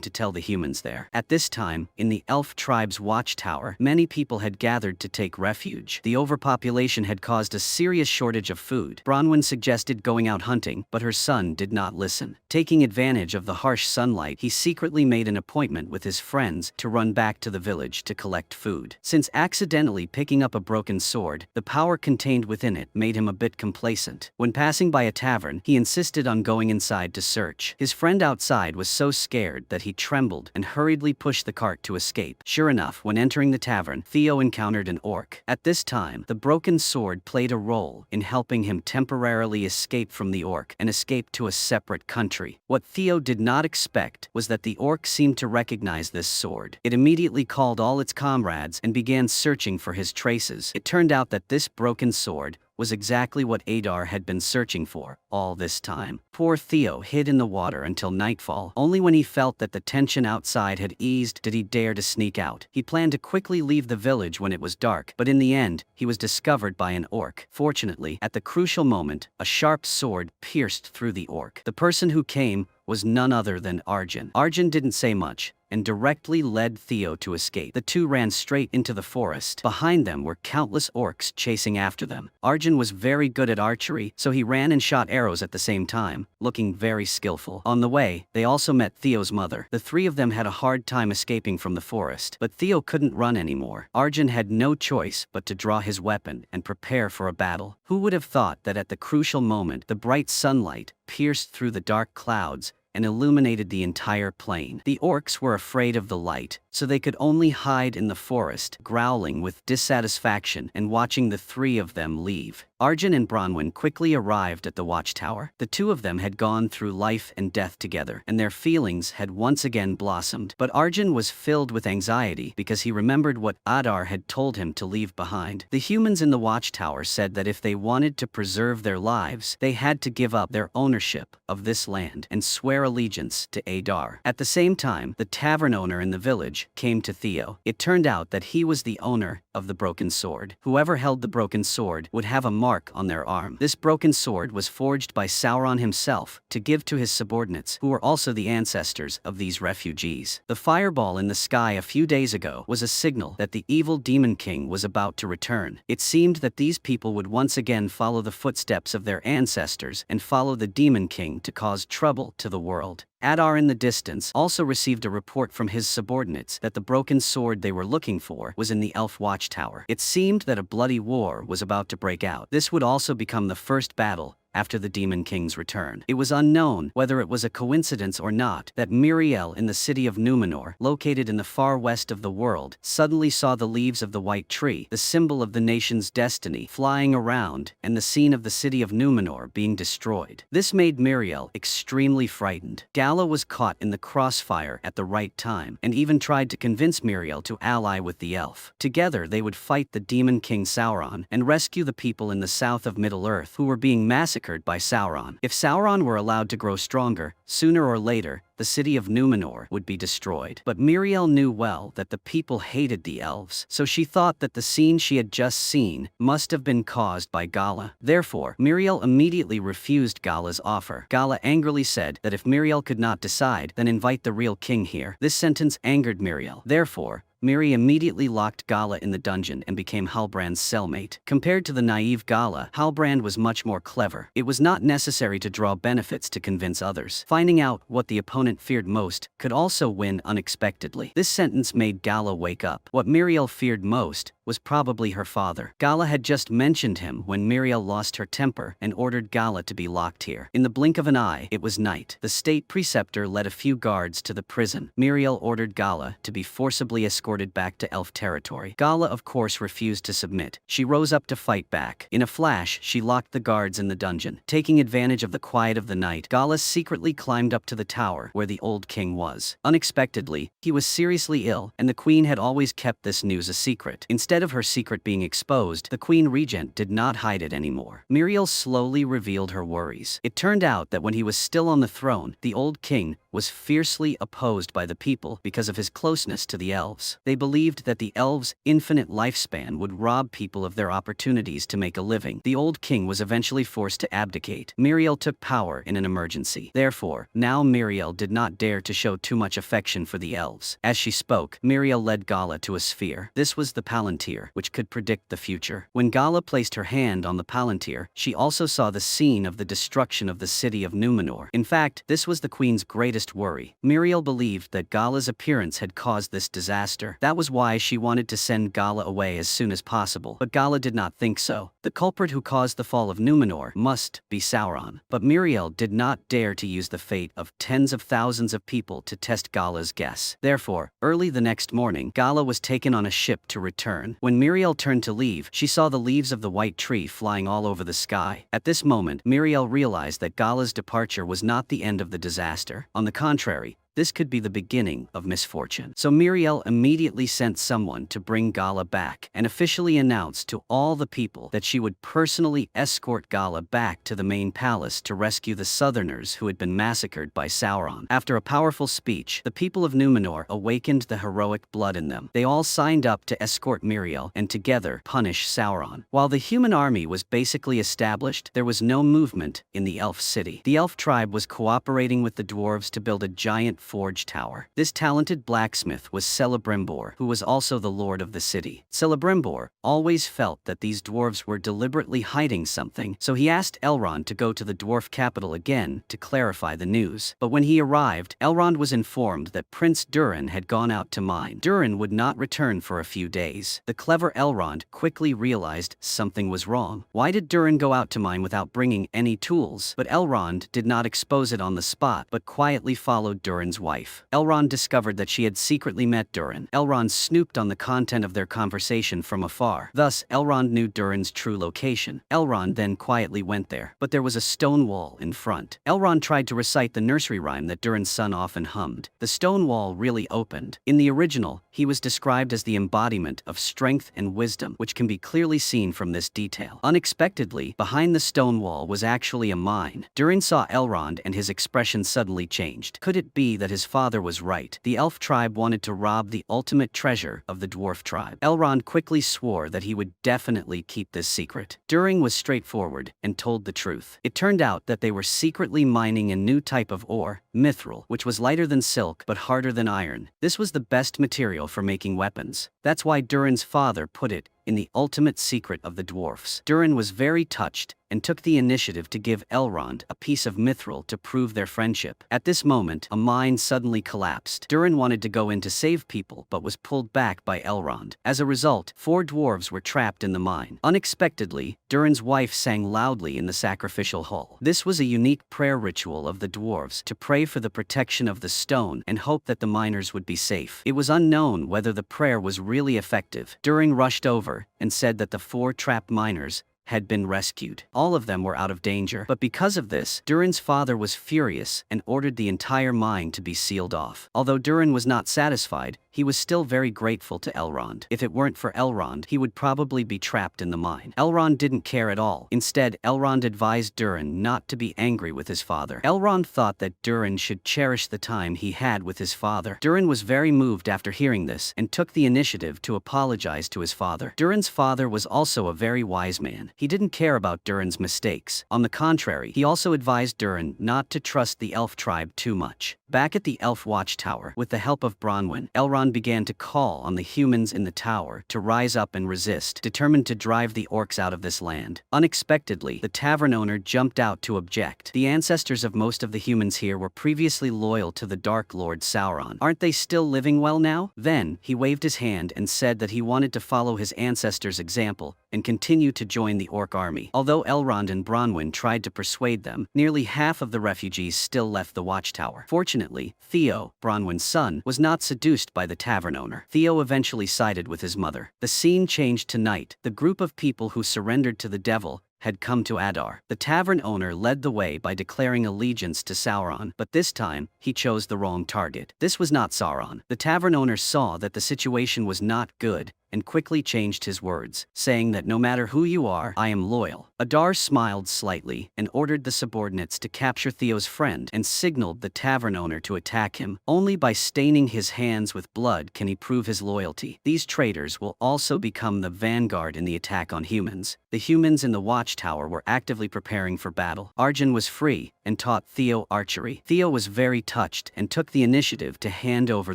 to tell the humans there. At this time, in the elf tribe's watchtower, many people had gathered to take refuge. The overpopulation had caused a serious shortage of food. Bronwyn suggested going out hunting, but her son did not listen. Taking advantage of the harsh sunlight, he secretly made an appointment with his friends to run back to the village to collect food. Since accidentally picking up a broken sword, the power contained within it made him a bit complacent. When passing by a tavern, he insisted on going inside to search. His friend outside was so scared that he trembled and hurriedly pushed the cart to escape. Sure enough, when entering the tavern, Theo encountered an orc. At this time, the broken sword played a role in helping him temporarily escape from the orc and escape to a separate country. What Theo did not expect was that the orc seemed to recognize this sword. It immediately called all its comrades and began searching for his traces. It turned out that this broken sword was exactly what Adar had been searching for all this time. Poor Theo hid in the water until nightfall. Only when he felt that the tension outside had eased did he dare to sneak out. He planned to quickly leave the village when it was dark, but in the end, he was discovered by an orc. Fortunately, at the crucial moment, a sharp sword pierced through the orc. The person who came was none other than Arjun. Arjun didn't say much and directly led Theo to escape. The two ran straight into the forest. Behind them were countless orcs chasing after them. Arjun was very good at archery, so he ran and shot arrows at the same time, looking very skillful. On the way, they also met Theo's mother. The three of them had a hard time escaping from the forest, but Theo couldn't run anymore. Arjun had no choice but to draw his weapon and prepare for a battle. Who would have thought that at the crucial moment, the bright sunlight pierced through the dark clouds and illuminated the entire plain. The orcs were afraid of the light, so they could only hide in the forest, growling with dissatisfaction and watching the three of them leave. Arjun and Bronwyn quickly arrived at the watchtower. The two of them had gone through life and death together, and their feelings had once again blossomed. But Arjun was filled with anxiety because he remembered what Adar had told him to leave behind. The humans in the watchtower said that if they wanted to preserve their lives, they had to give up their ownership of this land and swear allegiance to Adar. At the same time, the tavern owner in the village came to Theo. It turned out that he was the owner of the broken sword. Whoever held the broken sword would have a mark on their arm. This broken sword was forged by Sauron himself to give to his subordinates, who were also the ancestors of these refugees. The fireball in the sky a few days ago was a signal that the evil Demon King was about to return. It seemed that these people would once again follow the footsteps of their ancestors and follow the Demon King to cause trouble to the world. Adar in the distance also received a report from his subordinates that the broken sword they were looking for was in the elf watchtower. It seemed that a bloody war was about to break out. This would also become the first battle after the Demon King's return. It was unknown whether it was a coincidence or not that Mithril in the city of Numenor, located in the far west of the world, suddenly saw the leaves of the white tree, the symbol of the nation's destiny, flying around, and the scene of the city of Numenor being destroyed. This made Mithril extremely frightened. Gala was caught in the crossfire at the right time, and even tried to convince Mithril to ally with the elf. Together they would fight the Demon King Sauron and rescue the people in the south of Middle-earth who were being massacred massacred by Sauron. If Sauron were allowed to grow stronger, sooner or later, the city of Numenor would be destroyed. But Miriel knew well that the people hated the elves, so she thought that the scene she had just seen must have been caused by Gala. Therefore, Miriel immediately refused Gala's offer. Gala angrily said that if Miriel could not decide, then invite the real king here. This sentence angered Miriel. Therefore, Miri immediately locked Gala in the dungeon and became Halbrand's cellmate. Compared to the naive Gala, Halbrand was much more clever. It was not necessary to draw benefits to convince others. Finding out what the opponent feared most could also win unexpectedly. This sentence made Gala wake up. What Miriel feared most was probably her father. Gala had just mentioned him when Miriel lost her temper and ordered Gala to be locked here. In the blink of an eye, it was night. The state preceptor led a few guards to the prison. Miriel ordered Gala to be forcibly escorted back to elf territory. Gala, of course, refused to submit. She rose up to fight back. In a flash, she locked the guards in the dungeon. Taking advantage of the quiet of the night, Gala secretly climbed up to the tower where the old king was. Unexpectedly, he was seriously ill, and the queen had always kept this news a secret. Instead of her secret being exposed, the queen regent did not hide it anymore. Miriel slowly revealed her worries. It turned out that when he was still on the throne, the old king was fiercely opposed by the people because of his closeness to the elves. They believed that the elves' infinite lifespan would rob people of their opportunities to make a living. The old king was eventually forced to abdicate. Miriel took power in an emergency. Therefore, now Miriel did not dare to show too much affection for the elves. As she spoke, Miriel led Gala to a sphere. This was the Palantir, which could predict the future. When Gala placed her hand on the Palantir, she also saw the scene of the destruction of the city of Numenor. In fact, this was the queen's greatest worry. Miriel believed that Gala's appearance had caused this disaster. That was why she wanted to send Gala away as soon as possible. But Gala did not think so. The culprit who caused the fall of Numenor must be Sauron. But Miriel did not dare to use the fate of tens of thousands of people to test Gala's guess. Therefore, early the next morning, Gala was taken on a ship to return. When Miriel turned to leave, she saw the leaves of the white tree flying all over the sky. At this moment, Miriel realized that Gala's departure was not the end of the disaster. On the contrary, this could be the beginning of misfortune. So Miriel immediately sent someone to bring Gala back and officially announced to all the people that she would personally escort Gala back to the main palace to rescue the southerners who had been massacred by Sauron. After a powerful speech, the people of Numenor awakened the heroic blood in them. They all signed up to escort Miriel and together punish Sauron. While the human army was basically established, there was no movement in the elf city. The elf tribe was cooperating with the dwarves to build a giant forge tower. This talented blacksmith was Celebrimbor, who was also the lord of the city. Celebrimbor always felt that these dwarves were deliberately hiding something, so he asked Elrond to go to the dwarf capital again to clarify the news. But when he arrived, Elrond was informed that Prince Durin had gone out to mine. Durin would not return for a few days. The clever Elrond quickly realized something was wrong. Why did Durin go out to mine without bringing any tools? But Elrond did not expose it on the spot, but quietly followed Durin's wife. Elrond discovered that she had secretly met Durin. Elrond snooped on the content of their conversation from afar. Thus, Elrond knew Durin's true location. Elrond then quietly went there, but there was a stone wall in front. Elrond tried to recite the nursery rhyme that Durin's son often hummed. The stone wall really opened. In the original, he was described as the embodiment of strength and wisdom, which can be clearly seen from this detail. Unexpectedly, behind the stone wall was actually a mine. Durin saw Elrond and his expression suddenly changed. Could it be that his father was right? The elf tribe wanted to rob the ultimate treasure of the dwarf tribe. Elrond quickly swore that he would definitely keep this secret. Durin was straightforward and told the truth. It turned out that they were secretly mining a new type of ore, Mithril, which was lighter than silk but harder than iron. This was the best material for making weapons. That's why Durin's father put it in the ultimate secret of the dwarfs. Durin was very touched and took the initiative to give Elrond a piece of Mithril to prove their friendship. At this moment, a mine suddenly collapsed. Durin wanted to go in to save people but was pulled back by Elrond. As a result, 4 dwarves were trapped in the mine. Unexpectedly, Durin's wife sang loudly in the sacrificial hall. This was a unique prayer ritual of the dwarves to pray for the protection of the stone and hope that the miners would be safe. It was unknown whether the prayer was really effective. Durin rushed over and said that the 4 trapped miners had been rescued. All of them were out of danger, but because of this, Durin's father was furious and ordered the entire mine to be sealed off. Although Durin was not satisfied, he was still very grateful to Elrond. If it weren't for Elrond, he would probably be trapped in the mine. Elrond didn't care at all. Instead, Elrond advised Durin not to be angry with his father. Elrond thought that Durin should cherish the time he had with his father. Durin was very moved after hearing this and took the initiative to apologize to his father. Durin's father was also a very wise man. He didn't care about Durin's mistakes. On the contrary, he also advised Durin not to trust the elf tribe too much. Back at the elf watchtower, with the help of Bronwyn, Elrond began to call on the humans in the tower to rise up and resist, determined to drive the orcs out of this land. Unexpectedly, the tavern owner jumped out to object. The ancestors of most of the humans here were previously loyal to the Dark Lord Sauron. Aren't they still living well now? Then, he waved his hand and said that he wanted to follow his ancestors' example and continue to join the orc army. Although Elrond and Bronwyn tried to persuade them, nearly half of the refugees still left the watchtower. Fortunately, Theo, Bronwyn's son, was not seduced by the tavern owner. Theo eventually sided with his mother. The scene changed to night. The group of people who surrendered to the devil had come to Adar. The tavern owner led the way by declaring allegiance to Sauron, but this time, he chose the wrong target. This was not Sauron. The tavern owner saw that the situation was not good and quickly changed his words, saying that no matter who you are, I am loyal. Adar smiled slightly and ordered the subordinates to capture Theo's friend and signaled the tavern owner to attack him. Only by staining his hands with blood can he prove his loyalty. These traitors will also become the vanguard in the attack on humans. The humans in the watchtower were actively preparing for battle. Arjun was free and taught Theo archery. Theo was very touched and took the initiative to hand over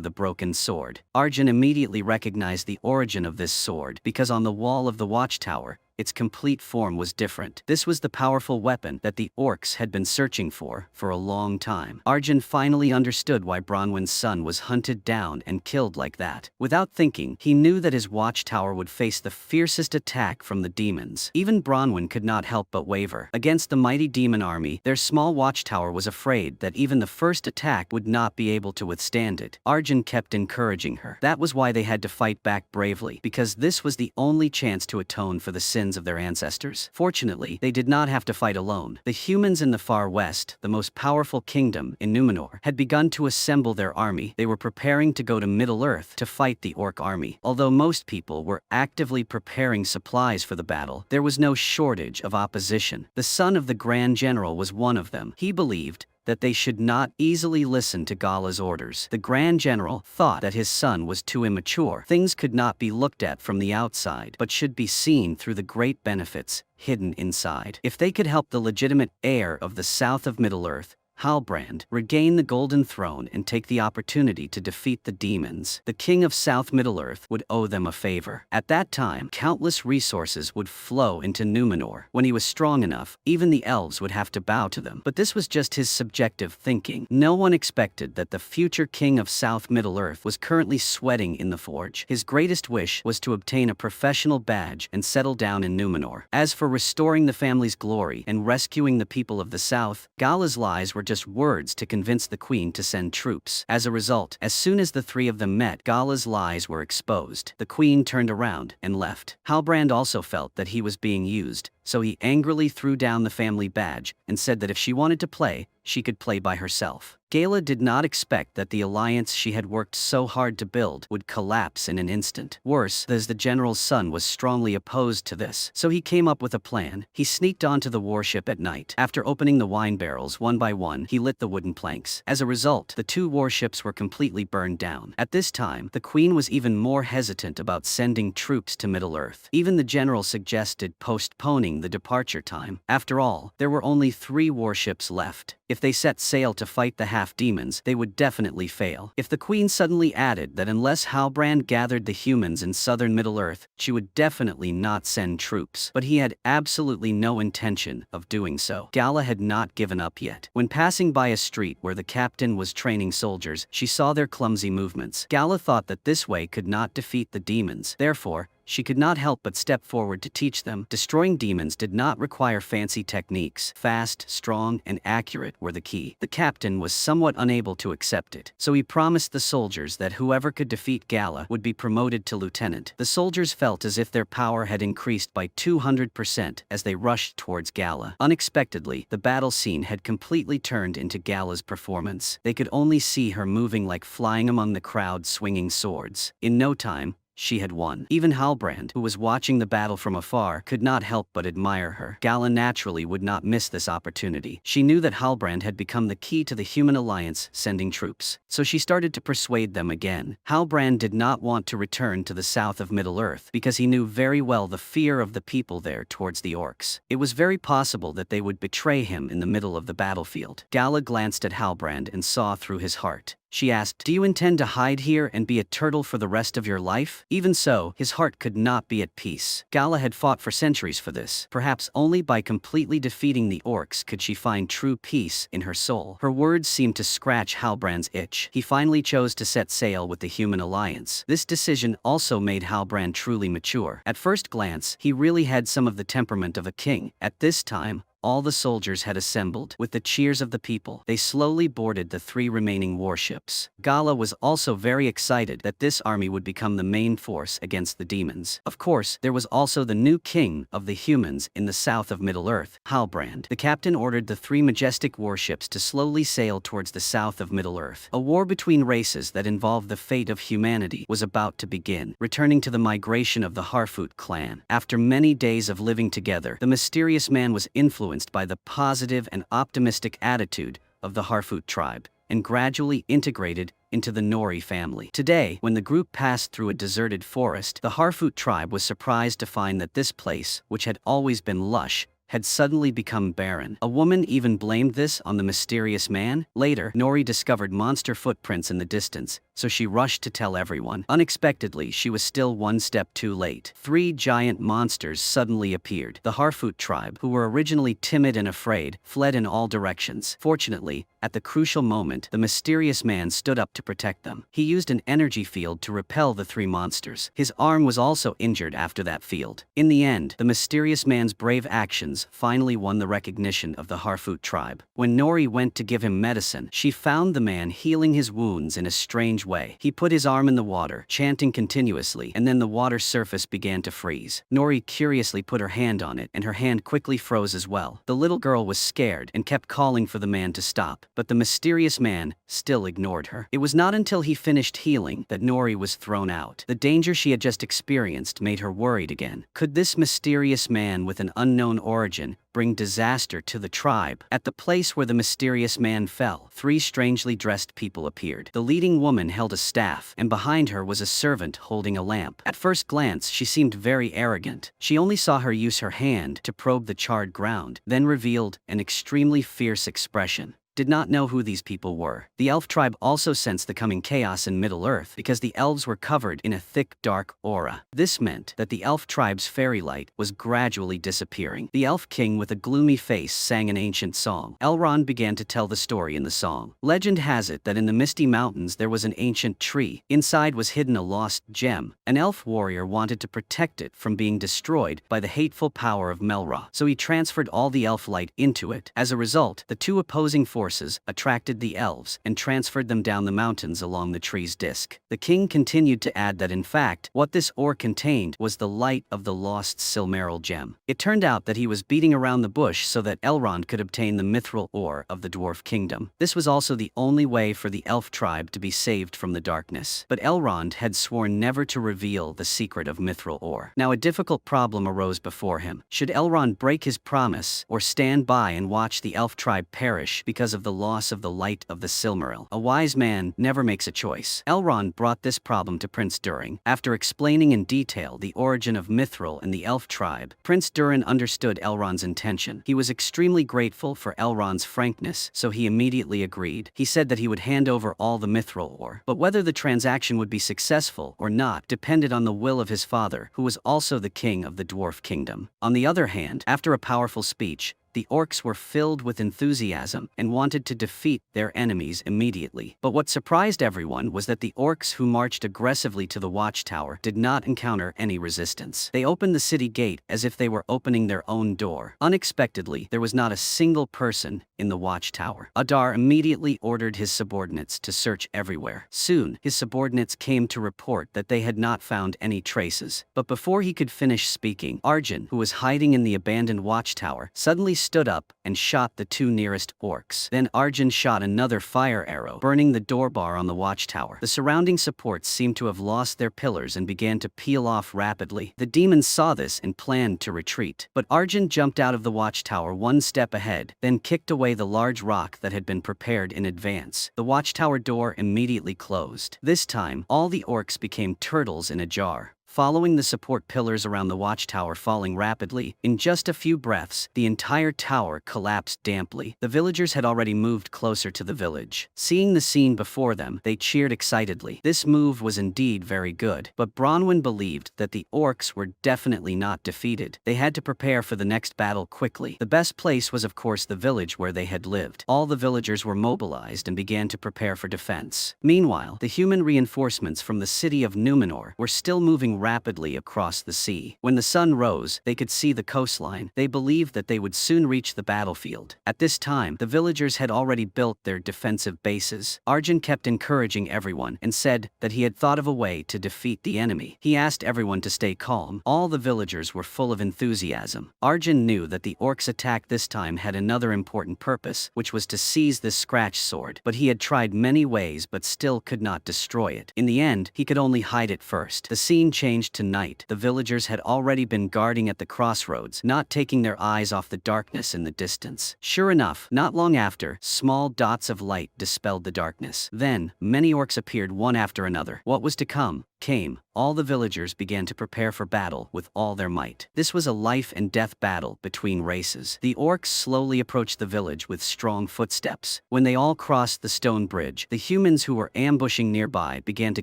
the broken sword. Arjun immediately recognized the origin of this sword because on the wall of the watchtower, its complete form was different. This was the powerful weapon that the orcs had been searching for a long time. Arjun finally understood why Bronwyn's son was hunted down and killed like that. Without thinking, he knew that his watchtower would face the fiercest attack from the demons. Even Bronwyn could not help but waver. Against the mighty demon army, their small watchtower was afraid that even the first attack would not be able to withstand it. Arjun kept encouraging her. That was why they had to fight back bravely, because this was the only chance to atone for the sins of their ancestors. Fortunately, they did not have to fight alone. The humans in the far west, the most powerful kingdom in Numenor, had begun to assemble their army. They were preparing to go to Middle-earth to fight the orc army. Although most people were actively preparing supplies for the battle, there was no shortage of opposition. The son of the Grand General was one of them. He believed that they should not easily listen to Gala's orders. The Grand General thought that his son was too immature. Things could not be looked at from the outside, but should be seen through the great benefits hidden inside. If they could help the legitimate heir of the south of Middle-earth, Halbrand, regain the Golden Throne and take the opportunity to defeat the demons, the king of South Middle-earth would owe them a favor. At that time, countless resources would flow into Numenor. When he was strong enough, even the elves would have to bow to them. But this was just his subjective thinking. No one expected that the future king of South Middle-earth was currently sweating in the forge. His greatest wish was to obtain a professional badge and settle down in Numenor. As for restoring the family's glory and rescuing the people of the south, Gala's lies were just words to convince the queen to send troops. As a result, as soon as the three of them met, Gala's lies were exposed. The queen turned around and left. Halbrand also felt that he was being used, so he angrily threw down the family badge and said that if she wanted to play, she could play by herself. Gala did not expect that the alliance she had worked so hard to build would collapse in an instant. Worse, as the general's son was strongly opposed to this, so he came up with a plan. He sneaked onto the warship at night. After opening the wine barrels one by one, he lit the wooden planks. As a result, the two warships were completely burned down. At this time, the queen was even more hesitant about sending troops to Middle-earth. Even the general suggested postponing the departure time. After all, there were only 3 warships left. If they set sail to fight the half-demons, they would definitely fail. If the queen suddenly added that unless Halbrand gathered the humans in southern Middle-earth, she would definitely not send troops. But he had absolutely no intention of doing so. Gala had not given up yet. When passing by a street where the captain was training soldiers, she saw their clumsy movements. Gala thought that this way could not defeat the demons. Therefore, she could not help but step forward to teach them. Destroying demons did not require fancy techniques. Fast, strong, and accurate secret were the key. The captain was somewhat unable to accept it, so he promised the soldiers that whoever could defeat Gala would be promoted to lieutenant. The soldiers felt as if their power had increased by 200% as they rushed towards Gala. Unexpectedly, the battle scene had completely turned into Gala's performance. They could only see her moving like flying among the crowd swinging swords. In no time, she had won. Even Halbrand, who was watching the battle from afar, could not help but admire her. Gala naturally would not miss this opportunity. She knew that Halbrand had become the key to the human alliance sending troops, so she started to persuade them again. Halbrand did not want to return to the south of Middle-earth because he knew very well the fear of the people there towards the orcs. It was very possible that they would betray him in the middle of the battlefield. Gala glanced at Halbrand and saw through his heart. She asked, "Do you intend to hide here and be a turtle for the rest of your life?" Even so, his heart could not be at peace. Gala had fought for centuries for this. Perhaps only by completely defeating the orcs could she find true peace in her soul. Her words seemed to scratch Halbrand's itch. He finally chose to set sail with the human alliance. This decision also made Halbrand truly mature. At first glance, he really had some of the temperament of a king. At this time, all the soldiers had assembled. With the cheers of the people, they slowly boarded the 3 remaining warships. Gala was also very excited that this army would become the main force against the demons. Of course, there was also the new king of the humans in the south of Middle-earth, Halbrand. The captain ordered the 3 majestic warships to slowly sail towards the south of Middle-earth. A war between races that involved the fate of humanity was about to begin, returning to the migration of the Harfoot clan. After many days of living together, the mysterious man was influenced by the positive and optimistic attitude of the Harfoot tribe, and gradually integrated into the Nori family. Today, when the group passed through a deserted forest, the Harfoot tribe was surprised to find that this place, which had always been lush, had suddenly become barren. A woman even blamed this on the mysterious man. Later, Nori discovered monster footprints in the distance, so she rushed to tell everyone. Unexpectedly, she was still one step too late. 3 giant monsters suddenly appeared. The Harfoot tribe, who were originally timid and afraid, fled in all directions. Fortunately, at the crucial moment, the mysterious man stood up to protect them. He used an energy field to repel the 3 monsters. His arm was also injured after that field. In the end, the mysterious man's brave actions finally won the recognition of the Harfoot tribe. When Nori went to give him medicine, she found the man healing his wounds in a strange way. He put his arm in the water, chanting continuously, and then the water surface began to freeze. Nori curiously put her hand on it, and her hand quickly froze as well. The little girl was scared and kept calling for the man to stop, but the mysterious man still ignored her. It was not until he finished healing that Nori was thrown out. The danger she had just experienced made her worried again. Could this mysterious man with an unknown origin bring disaster to the tribe? At the place where the mysterious man fell, 3 strangely dressed people appeared. The leading woman held a staff, and behind her was a servant holding a lamp. At first glance, she seemed very arrogant. She only saw her use her hand to probe the charred ground, then revealed an extremely fierce expression. Did not know who these people were. The elf tribe also sensed the coming chaos in Middle-earth because the elves were covered in a thick, dark aura. This meant that the elf tribe's fairy light was gradually disappearing. The elf king with a gloomy face sang an ancient song. Elrond began to tell the story in the song. Legend has it that in the misty mountains there was an ancient tree. Inside was hidden a lost gem. An elf warrior wanted to protect it from being destroyed by the hateful power of Melra, so he transferred all the elf light into it. As a result, the 2 opposing forces attracted the elves and transferred them down the mountains along the tree's disk. The king continued to add that in fact, what this ore contained was the light of the lost Silmaril gem. It turned out that he was beating around the bush so that Elrond could obtain the Mithril ore of the dwarf kingdom. This was also the only way for the elf tribe to be saved from the darkness. But Elrond had sworn never to reveal the secret of Mithril ore. Now a difficult problem arose before him. Should Elrond break his promise or stand by and watch the elf tribe perish because of the loss of the light of the Silmaril? A wise man never makes a choice. Elrond brought this problem to Prince Durin. After explaining in detail the origin of Mithril and the elf tribe, Prince Durin understood Elrond's intention. He was extremely grateful for Elrond's frankness, so he immediately agreed. He said that he would hand over all the Mithril ore, but whether the transaction would be successful or not depended on the will of his father, who was also the king of the dwarf kingdom. On the other hand, after a powerful speech, the orcs were filled with enthusiasm and wanted to defeat their enemies immediately. But what surprised everyone was that the orcs who marched aggressively to the watchtower did not encounter any resistance. They opened the city gate as if they were opening their own door. Unexpectedly, there was not a single person in the watchtower. Adar immediately ordered his subordinates to search everywhere. Soon, his subordinates came to report that they had not found any traces. But before he could finish speaking, Arjun, who was hiding in the abandoned watchtower, suddenly stood up and shot the two nearest orcs. Then Arjun shot another fire arrow, burning the door bar on the watchtower. The surrounding supports seemed to have lost their pillars and began to peel off rapidly. The demons saw this and planned to retreat. But Arjun jumped out of the watchtower one step ahead, then kicked away the large rock that had been prepared in advance. The watchtower door immediately closed. This time, all the orcs became turtles in a jar, following the support pillars around the watchtower falling rapidly. In just a few breaths, the entire tower collapsed damply. The villagers had already moved closer to the village. Seeing the scene before them, they cheered excitedly. This move was indeed very good, but Bronwyn believed that the orcs were definitely not defeated. They had to prepare for the next battle quickly. The best place was of course the village where they had lived. All the villagers were mobilized and began to prepare for defense. Meanwhile, the human reinforcements from the city of Numenor were still moving rapidly across the sea. When the sun rose, they could see the coastline. They believed that they would soon reach the battlefield. At this time, the villagers had already built their defensive bases. Arjun kept encouraging everyone and said that he had thought of a way to defeat the enemy. He asked everyone to stay calm. All the villagers were full of enthusiasm. Arjun knew that the orcs' attack this time had another important purpose, which was to seize this scratch sword. But he had tried many ways but still could not destroy it. In the end, he could only hide it first. The scene changed to night. The villagers had already been guarding at the crossroads, not taking their eyes off the darkness in the distance. Sure enough, not long after, small dots of light dispelled the darkness. Then, many orcs appeared one after another. What was to come came. All the villagers began to prepare for battle with all their might. This was a life and death battle between races. The orcs slowly approached the village with strong footsteps. When they all crossed the stone bridge, the humans who were ambushing nearby began to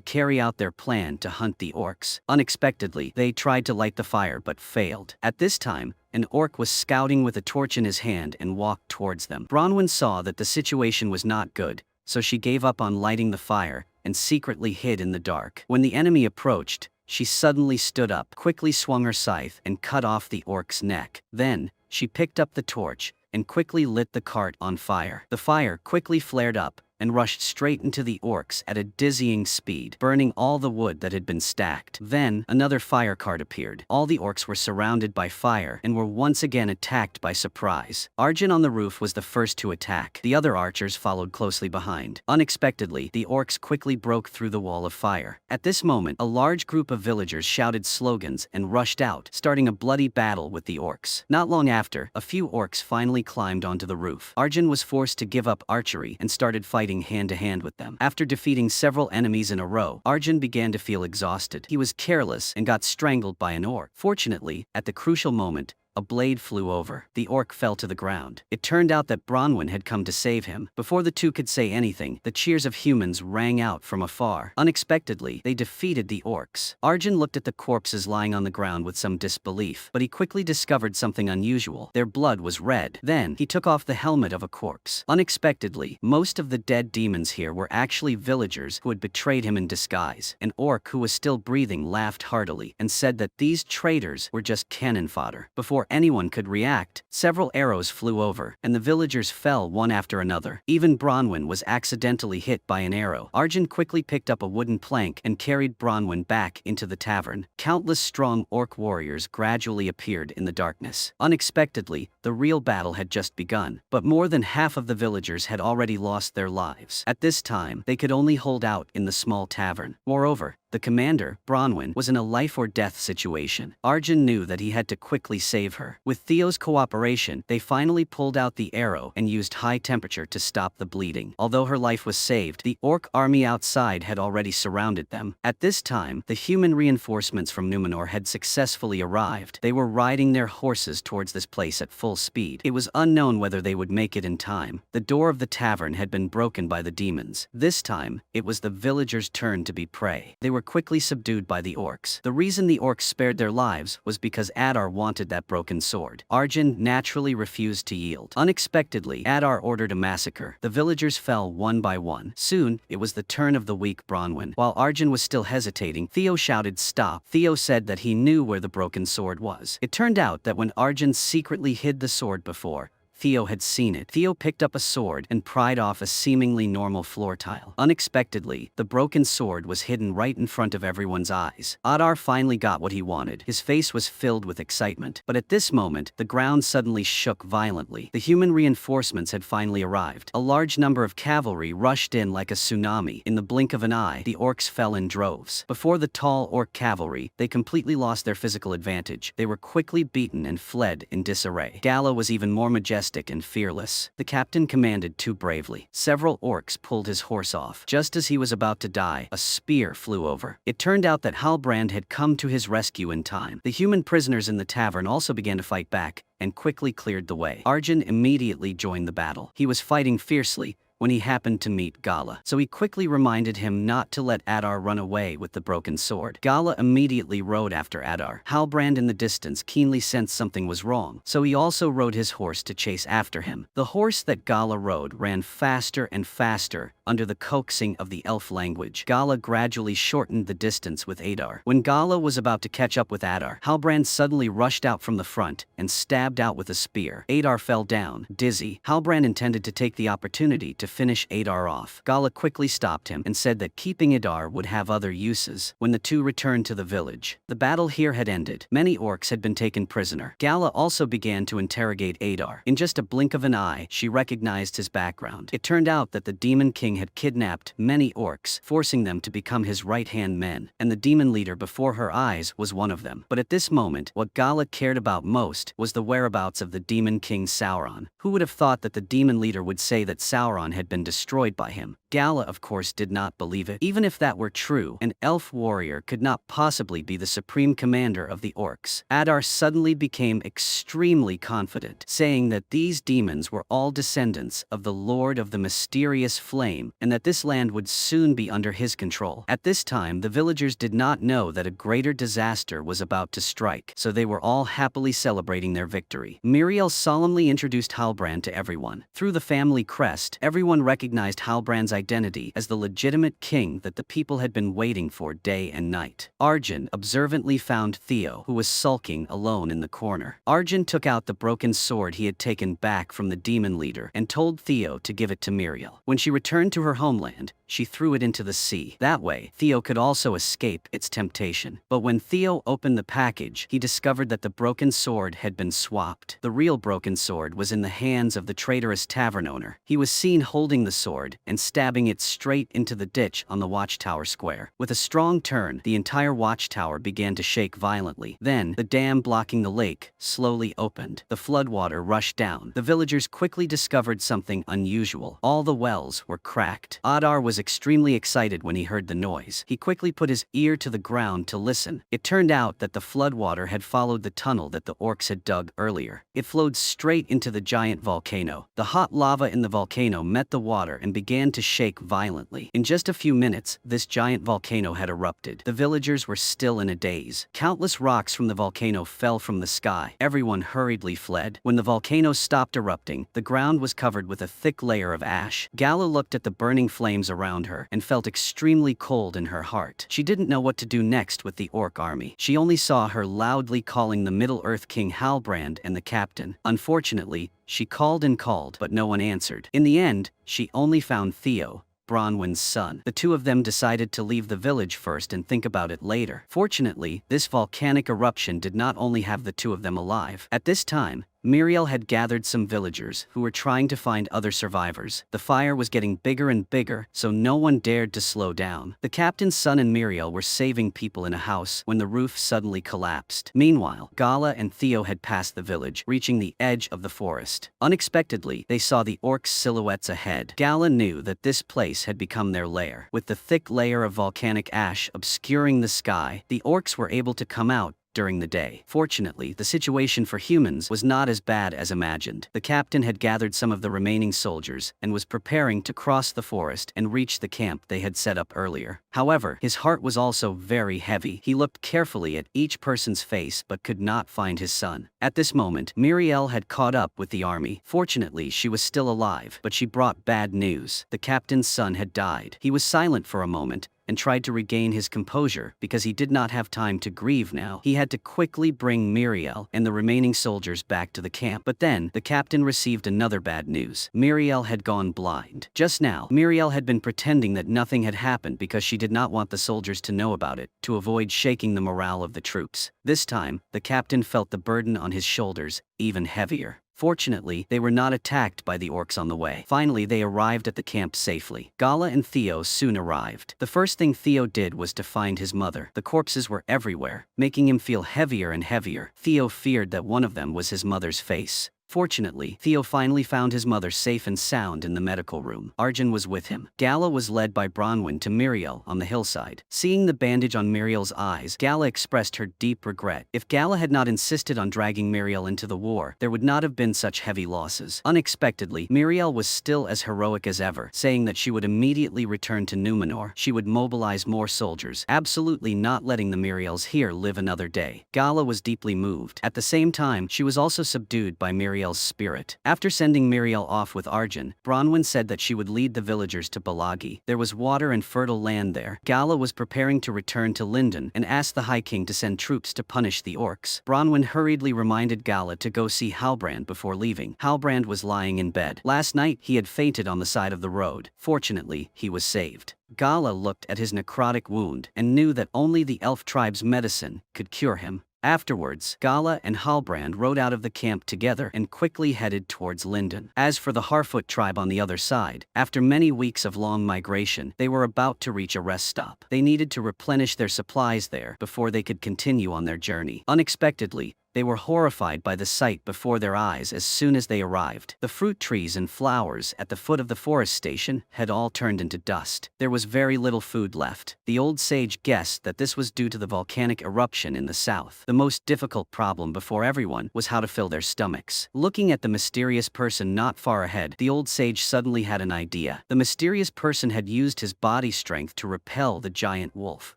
carry out their plan to hunt the orcs. Unexpectedly, they tried to light the fire but failed. At this time, an orc was scouting with a torch in his hand and walked towards them. Bronwyn saw that the situation was not good, so she gave up on lighting the fire and secretly hid in the dark. When the enemy approached, she suddenly stood up, quickly swung her scythe, and cut off the orc's neck. Then, she picked up the torch and quickly lit the cart on fire. The fire quickly flared up and rushed straight into the orcs at a dizzying speed, burning all the wood that had been stacked. Then, another fire cart appeared. All the orcs were surrounded by fire and were once again attacked by surprise. Arjun on the roof was the first to attack. The other archers followed closely behind. Unexpectedly, the orcs quickly broke through the wall of fire. At this moment, a large group of villagers shouted slogans and rushed out, starting a bloody battle with the orcs. Not long after, a few orcs finally climbed onto the roof. Arjun was forced to give up archery and started fighting hand-to-hand with them. After defeating several enemies in a row, Arjun began to feel exhausted. He was careless and got strangled by an orc. Fortunately, at the crucial moment, a blade flew over. The orc fell to the ground. It turned out that Bronwyn had come to save him. Before the two could say anything, the cheers of humans rang out from afar. Unexpectedly, they defeated the orcs. Arjun looked at the corpses lying on the ground with some disbelief, but he quickly discovered something unusual. Their blood was red. Then, he took off the helmet of a corpse. Unexpectedly, most of the dead demons here were actually villagers who had betrayed him in disguise. An orc who was still breathing laughed heartily and said that these traitors were just cannon fodder. Before anyone could react, several arrows flew over, and the villagers fell one after another. Even Bronwyn was accidentally hit by an arrow. Arjun quickly picked up a wooden plank and carried Bronwyn back into the tavern. Countless strong orc warriors gradually appeared in the darkness. Unexpectedly, the real battle had just begun, but more than half of the villagers had already lost their lives. At this time, they could only hold out in the small tavern. Moreover, the commander, Bronwyn, was in a life-or-death situation. Arjun knew that he had to quickly save her. With Theo's cooperation, they finally pulled out the arrow and used high temperature to stop the bleeding. Although her life was saved, the orc army outside had already surrounded them. At this time, the human reinforcements from Numenor had successfully arrived. They were riding their horses towards this place at full speed. It was unknown whether they would make it in time. The door of the tavern had been broken by the demons. This time, it was the villagers' turn to be prey. They were were quickly subdued by the orcs. The reason the orcs spared their lives was because Adar wanted that broken sword. Arjun naturally refused to yield. Unexpectedly, Adar ordered a massacre. The villagers fell one by one. Soon, it was the turn of the weak Bronwyn. While Arjun was still hesitating, Theo shouted, "Stop." Theo said that he knew where the broken sword was. It turned out that when Arjun secretly hid the sword before, Theo had seen it. Theo picked up a sword and pried off a seemingly normal floor tile. Unexpectedly, the broken sword was hidden right in front of everyone's eyes. Adar finally got what he wanted. His face was filled with excitement. But at this moment, the ground suddenly shook violently. The human reinforcements had finally arrived. A large number of cavalry rushed in like a tsunami. In the blink of an eye, the orcs fell in droves. Before the tall orc cavalry, they completely lost their physical advantage. They were quickly beaten and fled in disarray. Gala was even more majestic and fearless. The captain commanded too bravely. Several orcs pulled his horse off. Just as he was about to die, a spear flew over. It turned out that Halbrand had come to his rescue in time. The human prisoners in the tavern also began to fight back and quickly cleared the way. Arjun immediately joined the battle. He was fighting fiercely when he happened to meet Gala, so he quickly reminded him not to let Adar run away with the broken sword. Gala immediately rode after Adar. Halbrand in the distance keenly sensed something was wrong, so he also rode his horse to chase after him. The horse that Gala rode ran faster and faster under the coaxing of the elf language. Gala gradually shortened the distance with Adar. When Gala was about to catch up with Adar, Halbrand suddenly rushed out from the front and stabbed out with a spear. Adar fell down, dizzy. Halbrand intended to take the opportunity to finish Adar off. Gala quickly stopped him and said that keeping Adar would have other uses. When the two returned to the village, the battle here had ended. Many orcs had been taken prisoner. Gala also began to interrogate Adar. In just a blink of an eye, she recognized his background. It turned out that the demon king had kidnapped many orcs, forcing them to become his right-hand men, and the demon leader before her eyes was one of them. But at this moment, what Gala cared about most was the whereabouts of the demon king Sauron. Who would have thought that the demon leader would say that Sauron had been destroyed by him? Gala, of course, did not believe it. Even if that were true, an elf warrior could not possibly be the supreme commander of the orcs. Adar suddenly became extremely confident, saying that these demons were all descendants of the Lord of the Mysterious Flame, and that this land would soon be under his control. At this time, the villagers did not know that a greater disaster was about to strike, so they were all happily celebrating their victory. Miriel solemnly introduced Halbrand to everyone. Through the family crest, everyone recognized Halbrand's identity as the legitimate king that the people had been waiting for day and night. Arjun observantly found Theo, who was sulking alone in the corner. Arjun took out the broken sword he had taken back from the demon leader and told Theo to give it to Miriel. When she returned to her homeland, she threw it into the sea. That way, Theo could also escape its temptation. But when Theo opened the package, he discovered that the broken sword had been swapped. The real broken sword was in the hands of the traitorous tavern owner. He was seen holding the sword and stabbing it straight into the ditch on the watchtower square. With a strong turn, the entire watchtower began to shake violently. Then, the dam blocking the lake slowly opened. The floodwater rushed down. The villagers quickly discovered something unusual. All the wells were cracked. Adar was extremely excited when he heard the noise. He quickly put his ear to the ground to listen. It turned out that the floodwater had followed the tunnel that the orcs had dug earlier. It flowed straight into the giant volcano. The hot lava in the volcano met the water and began to shake violently. In just a few minutes, this giant volcano had erupted. The villagers were still in a daze. Countless rocks from the volcano fell from the sky. Everyone hurriedly fled. When the volcano stopped erupting, the ground was covered with a thick layer of ash. Gala looked at the burning flames around her and felt extremely cold in her heart. She didn't know what to do next with the orc army. She only saw her loudly calling the Middle-earth king Halbrand and the captain. Unfortunately, she called and called, but no one answered. In the end, she only found Theo, Bronwyn's son. The two of them decided to leave the village first and think about it later. Fortunately, this volcanic eruption did not only have the two of them alive. At this time, Miriel had gathered some villagers who were trying to find other survivors. The fire was getting bigger and bigger, so no one dared to slow down. The captain's son and Miriel were saving people in a house when the roof suddenly collapsed. Meanwhile, Gala and Theo had passed the village, reaching the edge of the forest. Unexpectedly, they saw the orcs' silhouettes ahead. Gala knew that this place had become their lair. With the thick layer of volcanic ash obscuring the sky, the orcs were able to come out during the day. Fortunately, the situation for humans was not as bad as imagined. The captain had gathered some of the remaining soldiers and was preparing to cross the forest and reach the camp they had set up earlier. However, his heart was also very heavy. He looked carefully at each person's face but could not find his son. At this moment, Miriel had caught up with the army. Fortunately, she was still alive, but she brought bad news. The captain's son had died. He was silent for a moment and tried to regain his composure because he did not have time to grieve now. He had to quickly bring Miriel and the remaining soldiers back to the camp. But then, the captain received another bad news. Miriel had gone blind. Just now, Miriel had been pretending that nothing had happened because she did not want the soldiers to know about it, to avoid shaking the morale of the troops. This time, the captain felt the burden on his shoulders even heavier. Fortunately, they were not attacked by the orcs on the way. Finally, they arrived at the camp safely. Gala and Theo soon arrived. The first thing Theo did was to find his mother. The corpses were everywhere, making him feel heavier and heavier. Theo feared that one of them was his mother's face. Fortunately, Theo finally found his mother safe and sound in the medical room. Arjun was with him. Gala was led by Bronwyn to Miriel on the hillside. Seeing the bandage on Miriel's eyes, Gala expressed her deep regret. If Gala had not insisted on dragging Miriel into the war, there would not have been such heavy losses. Unexpectedly, Miriel was still as heroic as ever, saying that she would immediately return to Numenor. She would mobilize more soldiers, absolutely not letting the Miriels here live another day. Gala was deeply moved. At the same time, she was also subdued by Miriel's spirit. After sending Miriel off with Arjun, Bronwyn said that she would lead the villagers to Balagi. There was water and fertile land there. Gala was preparing to return to Lindon and asked the High King to send troops to punish the orcs. Bronwyn hurriedly reminded Gala to go see Halbrand before leaving. Halbrand was lying in bed. Last night, he had fainted on the side of the road. Fortunately, he was saved. Gala looked at his necrotic wound and knew that only the elf tribe's medicine could cure him. Afterwards, Gala and Halbrand rode out of the camp together and quickly headed towards Lindon. As for the Harfoot tribe on the other side, after many weeks of long migration, they were about to reach a rest stop. They needed to replenish their supplies there before they could continue on their journey. Unexpectedly, they were horrified by the sight before their eyes as soon as they arrived. The fruit trees and flowers at the foot of the forest station had all turned into dust. There was very little food left. The old sage guessed that this was due to the volcanic eruption in the south. The most difficult problem before everyone was how to fill their stomachs. Looking at the mysterious person not far ahead, the old sage suddenly had an idea. The mysterious person had used his body strength to repel the giant wolf.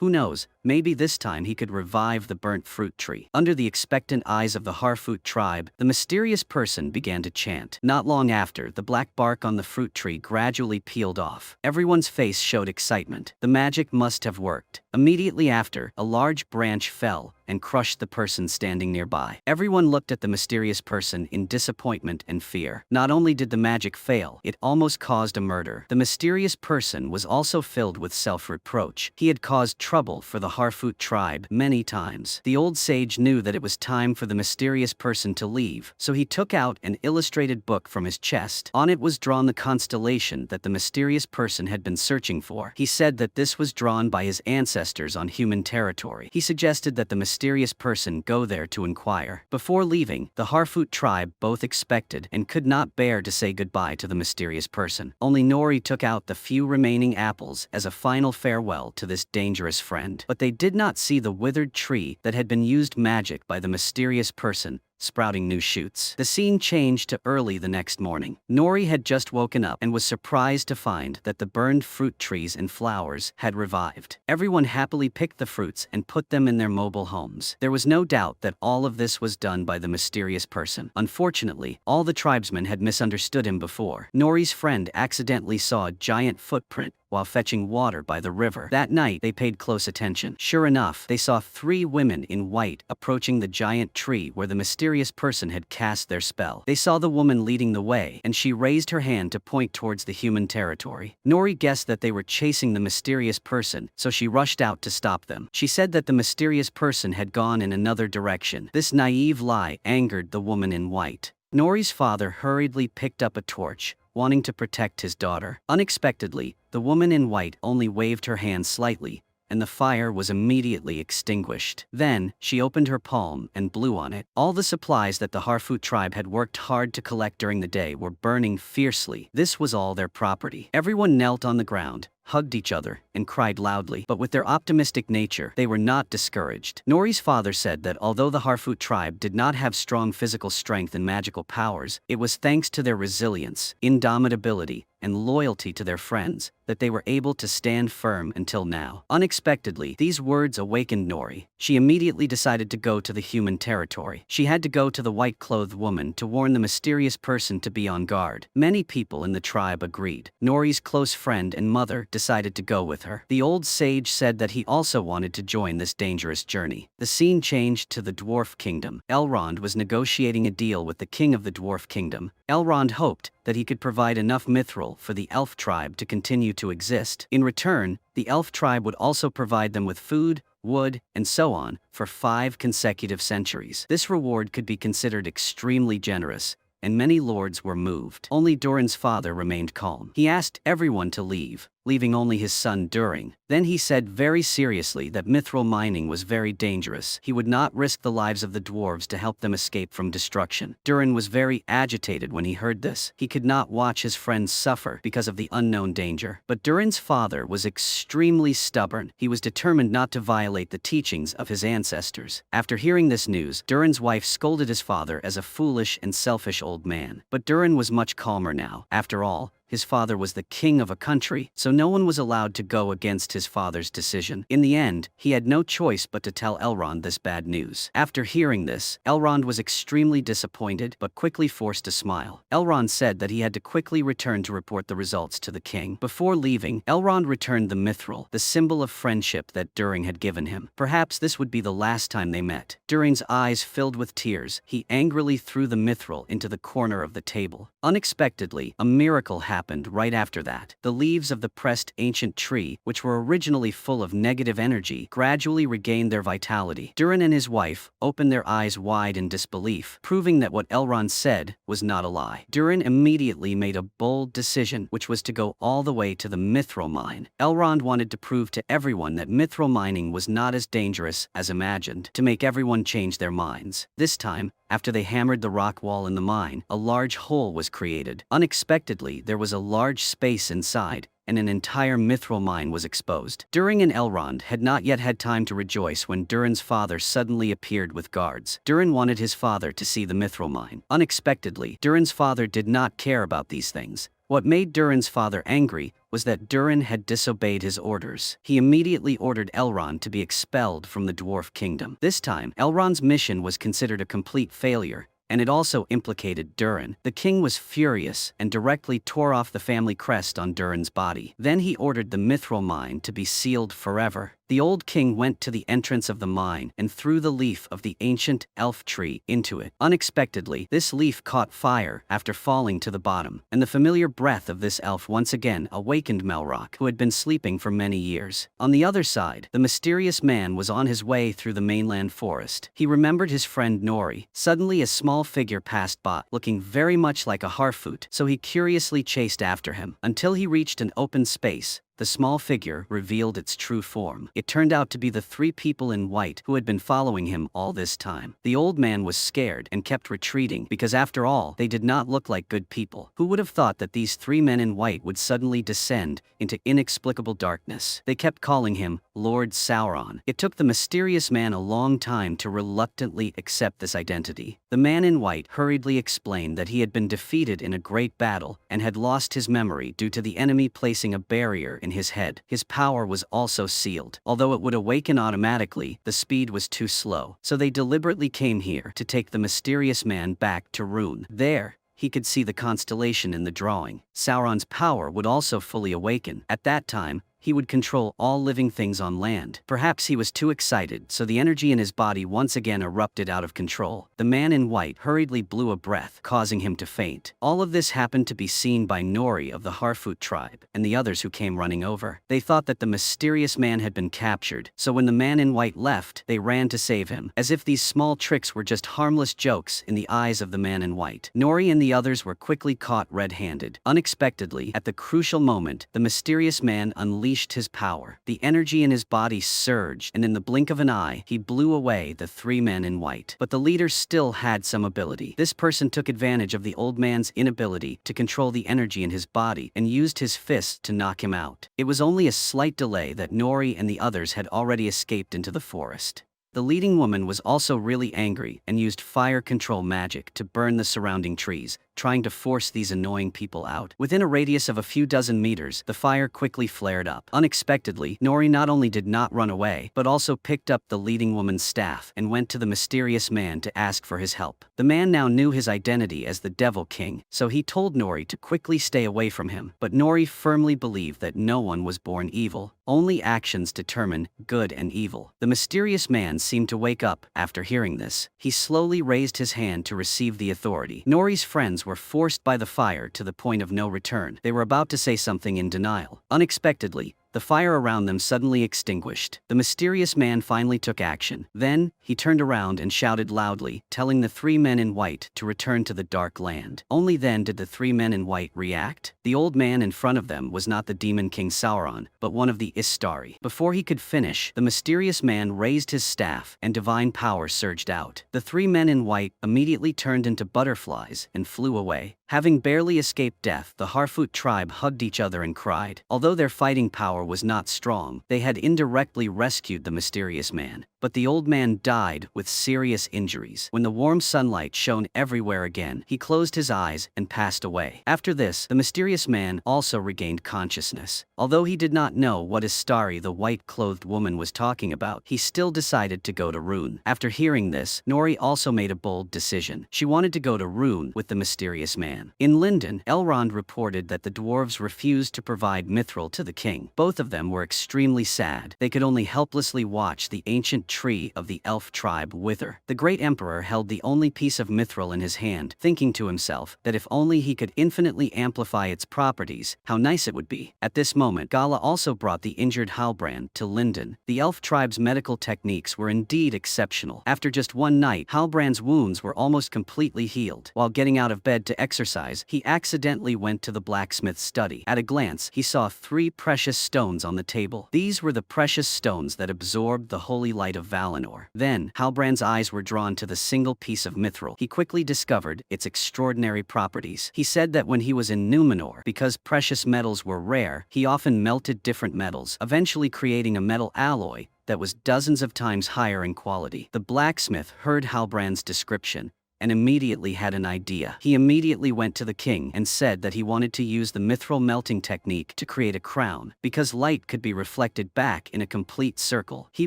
Who knows, maybe this time he could revive the burnt fruit tree. Under the expectant eyes of the Harfoot tribe, the mysterious person began to chant. Not long after, the black bark on the fruit tree gradually peeled off. Everyone's face showed excitement. The magic must have worked. Immediately after, a large branch fell and crushed the person standing nearby. Everyone looked at the mysterious person in disappointment and fear. Not only did the magic fail, it almost caused a murder. The mysterious person was also filled with self-reproach. He had caused trouble for the Harfoot tribe many times. The old sage knew that it was time for the mysterious person to leave, so he took out an illustrated book from his chest. On it was drawn the constellation that the mysterious person had been searching for. He said that this was drawn by his ancestors on human territory. He suggested that the mysterious person go there to inquire. Before leaving, the Harfoot tribe both expected and could not bear to say goodbye to the mysterious person. Only Nori took out the few remaining apples as a final farewell to this dangerous friend. But they did not see the withered tree that had been used magic by the mysterious person, sprouting new shoots. The scene changed to early the next morning. Nori had just woken up and was surprised to find that the burned fruit trees and flowers had revived. Everyone happily picked the fruits and put them in their mobile homes. There was no doubt that all of this was done by the mysterious person. Unfortunately, all the tribesmen had misunderstood him before. Nori's friend accidentally saw a giant footprint while fetching water by the river. That night, they paid close attention. Sure enough, they saw 3 women in white approaching the giant tree where the mysterious person had cast their spell. They saw the woman leading the way, and she raised her hand to point towards the human territory. Nori guessed that they were chasing the mysterious person, so she rushed out to stop them. She said that the mysterious person had gone in another direction. This naive lie angered the woman in white. Nori's father hurriedly picked up a torch, wanting to protect his daughter. Unexpectedly, the woman in white only waved her hand slightly, and the fire was immediately extinguished. Then, she opened her palm and blew on it. All the supplies that the Harfoot tribe had worked hard to collect during the day were burning fiercely. This was all their property. Everyone knelt on the ground, hugged each other, and cried loudly. But with their optimistic nature, they were not discouraged. Nori's father said that although the Harfoot tribe did not have strong physical strength and magical powers, it was thanks to their resilience, indomitability, and loyalty to their friends that they were able to stand firm until now. Unexpectedly, these words awakened Nori. She immediately decided to go to the human territory. She had to go to the white-clothed woman to warn the mysterious person to be on guard. Many people in the tribe agreed. Nori's close friend and mother decided to go with her. The old sage said that he also wanted to join this dangerous journey. The scene changed to the Dwarf Kingdom. Elrond was negotiating a deal with the king of the Dwarf Kingdom. Elrond hoped that he could provide enough Mithril for the elf tribe to continue to exist. In return, the elf tribe would also provide them with food, wood, and so on for 5 consecutive centuries. This reward could be considered extremely generous, and many lords were moved. Only Durin's father remained calm. He asked everyone to leave, leaving only his son Durin. Then he said very seriously that mithril mining was very dangerous. He would not risk the lives of the dwarves to help them escape from destruction. Durin was very agitated when he heard this. He could not watch his friends suffer because of the unknown danger. But Durin's father was extremely stubborn. He was determined not to violate the teachings of his ancestors. After hearing this news, Durin's wife scolded his father as a foolish and selfish old man. But Durin was much calmer now. After all, his father was the king of a country, so no one was allowed to go against his father's decision. In the end, he had no choice but to tell Elrond this bad news. After hearing this, Elrond was extremely disappointed but quickly forced a smile. Elrond said that he had to quickly return to report the results to the king. Before leaving, Elrond returned the mithril, the symbol of friendship that Durin had given him. Perhaps this would be the last time they met. Durin's eyes filled with tears. He angrily threw the mithril into the corner of the table. Unexpectedly, a miracle happened right after that. The leaves of the pressed ancient tree, which were originally full of negative energy, gradually regained their vitality. Durin and his wife opened their eyes wide in disbelief, proving that what Elrond said was not a lie. Durin immediately made a bold decision, which was to go all the way to the mithril mine. Elrond wanted to prove to everyone that mithril mining was not as dangerous as imagined, to make everyone change their minds. This time, after they hammered the rock wall in the mine, a large hole was created. Unexpectedly, there was a large space inside, and an entire mithril mine was exposed. Durin and Elrond had not yet had time to rejoice when Durin's father suddenly appeared with guards. Durin wanted his father to see the mithril mine. Unexpectedly, Durin's father did not care about these things. What made Durin's father angry was that Durin had disobeyed his orders. He immediately ordered Elrond to be expelled from the Dwarf Kingdom. This time, Elrond's mission was considered a complete failure, and it also implicated Durin. The king was furious and directly tore off the family crest on Durin's body. Then he ordered the mithril mine to be sealed forever. The old king went to the entrance of the mine and threw the leaf of the ancient elf tree into it. Unexpectedly, this leaf caught fire after falling to the bottom, and the familiar breath of this elf once again awakened Melrock, who had been sleeping for many years. On the other side, the mysterious man was on his way through the mainland forest. He remembered his friend Nori. Suddenly, a small figure passed by, looking very much like a Harfoot, so he curiously chased after him until he reached an open space. The small figure revealed its true form. It turned out to be the 3 people in white who had been following him all this time. The old man was scared and kept retreating because, after all, they did not look like good people. Who would have thought that these 3 men in white would suddenly descend into inexplicable darkness? They kept calling him Lord Sauron. It took the mysterious man a long time to reluctantly accept this identity. The man in white hurriedly explained that he had been defeated in a great battle and had lost his memory due to the enemy placing a barrier in his head. His power was also sealed. Although it would awaken automatically, the speed was too slow. So they deliberately came here to take the mysterious man back to Rune. There, he could see the constellation in the drawing. Sauron's power would also fully awaken. At that time, he would control all living things on land. Perhaps he was too excited, so the energy in his body once again erupted out of control. The man in white hurriedly blew a breath, causing him to faint. All of this happened to be seen by Nori of the Harfoot tribe, and the others who came running over. They thought that the mysterious man had been captured, so when the man in white left, they ran to save him, as if these small tricks were just harmless jokes in the eyes of the man in white. Nori and the others were quickly caught red-handed. Unexpectedly, at the crucial moment, the mysterious man unleashed unleashed his power. The energy in his body surged, and in the blink of an eye, he blew away the three men in white. But the leader still had some ability. This person took advantage of the old man's inability to control the energy in his body and used his fists to knock him out. It was only a slight delay that Nori and the others had already escaped into the forest. The leading woman was also really angry and used fire control magic to burn the surrounding trees, trying to force these annoying people out. Within a radius of a few dozen meters, the fire quickly flared up. Unexpectedly, Nori not only did not run away, but also picked up the leading woman's staff and went to the mysterious man to ask for his help. The man now knew his identity as the Devil King, so he told Nori to quickly stay away from him. But Nori firmly believed that no one was born evil. Only actions determine good and evil. The mysterious man seemed to wake up after hearing this. He slowly raised his hand to receive the authority. Nori's friends were forced by the fire to the point of no return. They were about to say something in denial. Unexpectedly, the fire around them suddenly extinguished. The mysterious man finally took action. Then, he turned around and shouted loudly, telling the three men in white to return to the dark land. Only then did the three men in white react. The old man in front of them was not the demon king Sauron, but one of the Istari. Before he could finish, the mysterious man raised his staff, and divine power surged out. The three men in white immediately turned into butterflies and flew away. Having barely escaped death, the Harfoot tribe hugged each other and cried. Although their fighting power was not strong, they had indirectly rescued the mysterious man. But the old man died with serious injuries. When the warm sunlight shone everywhere again, he closed his eyes and passed away. After this, the mysterious man also regained consciousness. Although he did not know what Istari the white-clothed woman was talking about, he still decided to go to Rune. After hearing this, Nori also made a bold decision. She wanted to go to Rune with the mysterious man. In Lindon, Elrond reported that the dwarves refused to provide Mithril to the king. Both of them were extremely sad. They could only helplessly watch the ancient tree of the elf tribe wither. The great emperor held the only piece of Mithril in his hand, thinking to himself that if only he could infinitely amplify its properties, how nice it would be. At this moment, Gala also brought the injured Halbrand to Lindon. The elf tribe's medical techniques were indeed exceptional. After just one night, Halbrand's wounds were almost completely healed. While getting out of bed to exercise, he accidentally went to the blacksmith's study. At a glance, he saw 3 precious stones on the table. These were the precious stones that absorbed the holy light of Valinor. Then, Halbrand's eyes were drawn to the single piece of Mithril. He quickly discovered its extraordinary properties. He said that when he was in Numenor, because precious metals were rare, he often melted different metals, eventually creating a metal alloy that was dozens of times higher in quality. The blacksmith heard Halbrand's description and immediately had an idea. He immediately went to the king and said that he wanted to use the mithril melting technique to create a crown. Because light could be reflected back in a complete circle, he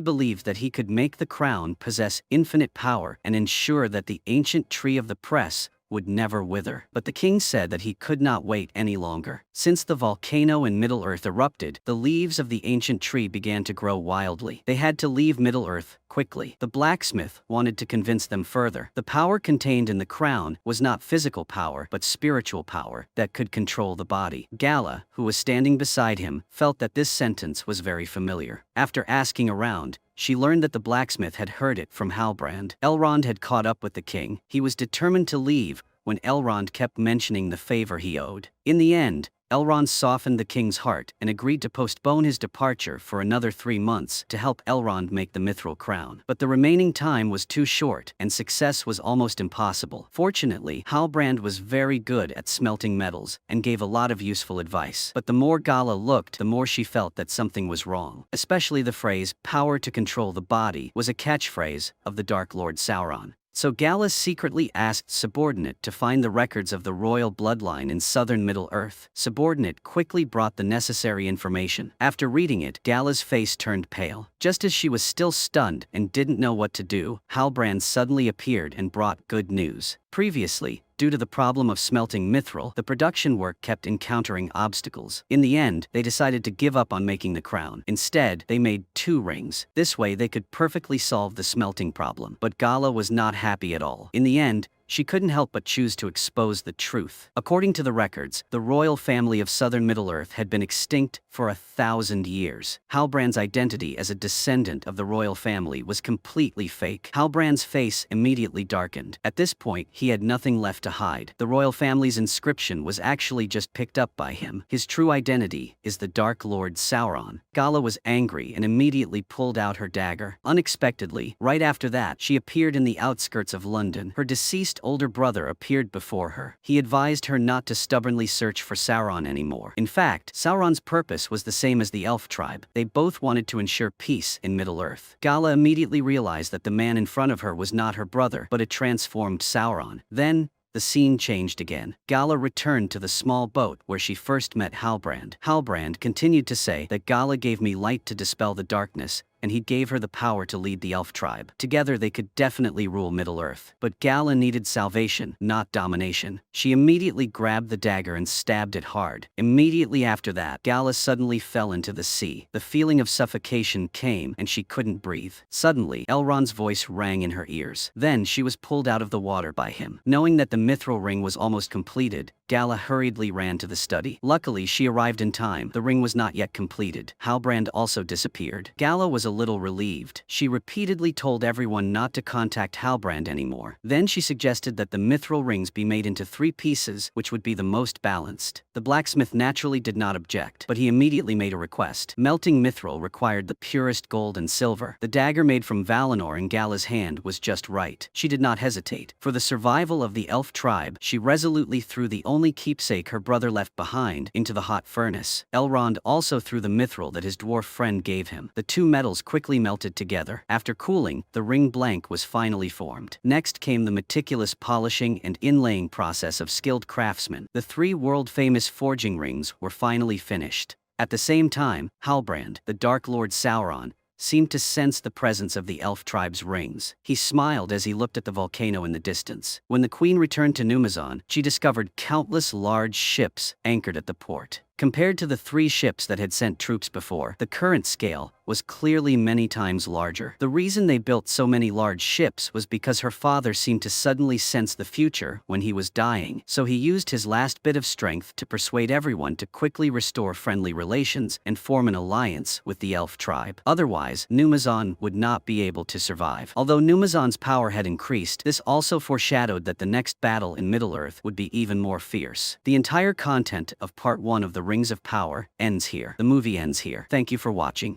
believed that he could make the crown possess infinite power and ensure that the ancient tree of the press would never wither. But the king said that he could not wait any longer. Since the volcano in Middle-earth erupted, the leaves of the ancient tree began to grow wildly. They had to leave Middle-earth quickly. The blacksmith wanted to convince them further. The power contained in the crown was not physical power, but spiritual power that could control the body. Gala, who was standing beside him, felt that this sentence was very familiar. After asking around, she learned that the blacksmith had heard it from Halbrand. Elrond had caught up with the king. He was determined to leave when Elrond kept mentioning the favor he owed. In the end, Elrond softened the king's heart and agreed to postpone his departure for another 3 months to help Elrond make the mithril crown. But the remaining time was too short, and success was almost impossible. Fortunately, Halbrand was very good at smelting metals and gave a lot of useful advice. But the more Gala looked, the more she felt that something was wrong. Especially the phrase, "power to control the body," was a catchphrase of the Dark Lord Sauron. So Gala secretly asked Subordinate to find the records of the royal bloodline in southern Middle-earth. Subordinate quickly brought the necessary information. After reading it, Gala's face turned pale. Just as she was still stunned and didn't know what to do, Halbrand suddenly appeared and brought good news. Previously, due to the problem of smelting mithril, the production work kept encountering obstacles. In the end, they decided to give up on making the crown. Instead, they made 2 rings. This way they could perfectly solve the smelting problem. But Gala was not happy at all. In the end, she couldn't help but choose to expose the truth. According to the records, the royal family of southern Middle-earth had been extinct for 1,000 years. Halbrand's identity as a descendant of the royal family was completely fake. Halbrand's face immediately darkened. At this point, he had nothing left to hide. The royal family's inscription was actually just picked up by him. His true identity is the Dark Lord Sauron. Gala was angry and immediately pulled out her dagger. Unexpectedly, right after that, she appeared in the outskirts of London. Her deceased older brother appeared before her. He advised her not to stubbornly search for Sauron anymore. In fact, Sauron's purpose was the same as the elf tribe. They both wanted to ensure peace in Middle-earth. Gala immediately realized that the man in front of her was not her brother, but a transformed Sauron. Then, the scene changed again. Gala returned to the small boat where she first met Halbrand. Halbrand continued to say that Gala gave me light to dispel the darkness, and he gave her the power to lead the elf tribe. Together they could definitely rule Middle-earth. But Gala needed salvation, not domination. She immediately grabbed the dagger and stabbed it hard. Immediately after that, Gala suddenly fell into the sea. The feeling of suffocation came, and she couldn't breathe. Suddenly, Elrond's voice rang in her ears. Then she was pulled out of the water by him. Knowing that the Mithril ring was almost completed, Gala hurriedly ran to the study. Luckily, she arrived in time. The ring was not yet completed. Halbrand also disappeared. Gala was a little relieved. She repeatedly told everyone not to contact Halbrand anymore. Then she suggested that the Mithril rings be made into 3 pieces, which would be the most balanced. The blacksmith naturally did not object, but he immediately made a request. Melting Mithril required the purest gold and silver. The dagger made from Valinor in Gala's hand was just right. She did not hesitate. For the survival of the elf tribe, she resolutely threw the only keepsake her brother left behind into the hot furnace. Elrond also threw the mithril that his dwarf friend gave him. The 2 metals quickly melted together. After cooling, the ring blank was finally formed. Next came the meticulous polishing and inlaying process of skilled craftsmen. The 3 world-famous forging rings were finally finished. At the same time, Halbrand, the Dark Lord Sauron, seemed to sense the presence of the elf tribe's rings. He smiled as he looked at the volcano in the distance. When the queen returned to Numenor, she discovered countless large ships anchored at the port. Compared to the 3 ships that had sent troops before, the current scale was clearly many times larger. The reason they built so many large ships was because her father seemed to suddenly sense the future when he was dying, so he used his last bit of strength to persuade everyone to quickly restore friendly relations and form an alliance with the elf tribe. Otherwise, Numenor would not be able to survive. Although Numenor's power had increased, this also foreshadowed that the next battle in Middle-earth would be even more fierce. The entire content of Part 1 of the Rings of Power ends here. The movie ends here. Thank you for watching.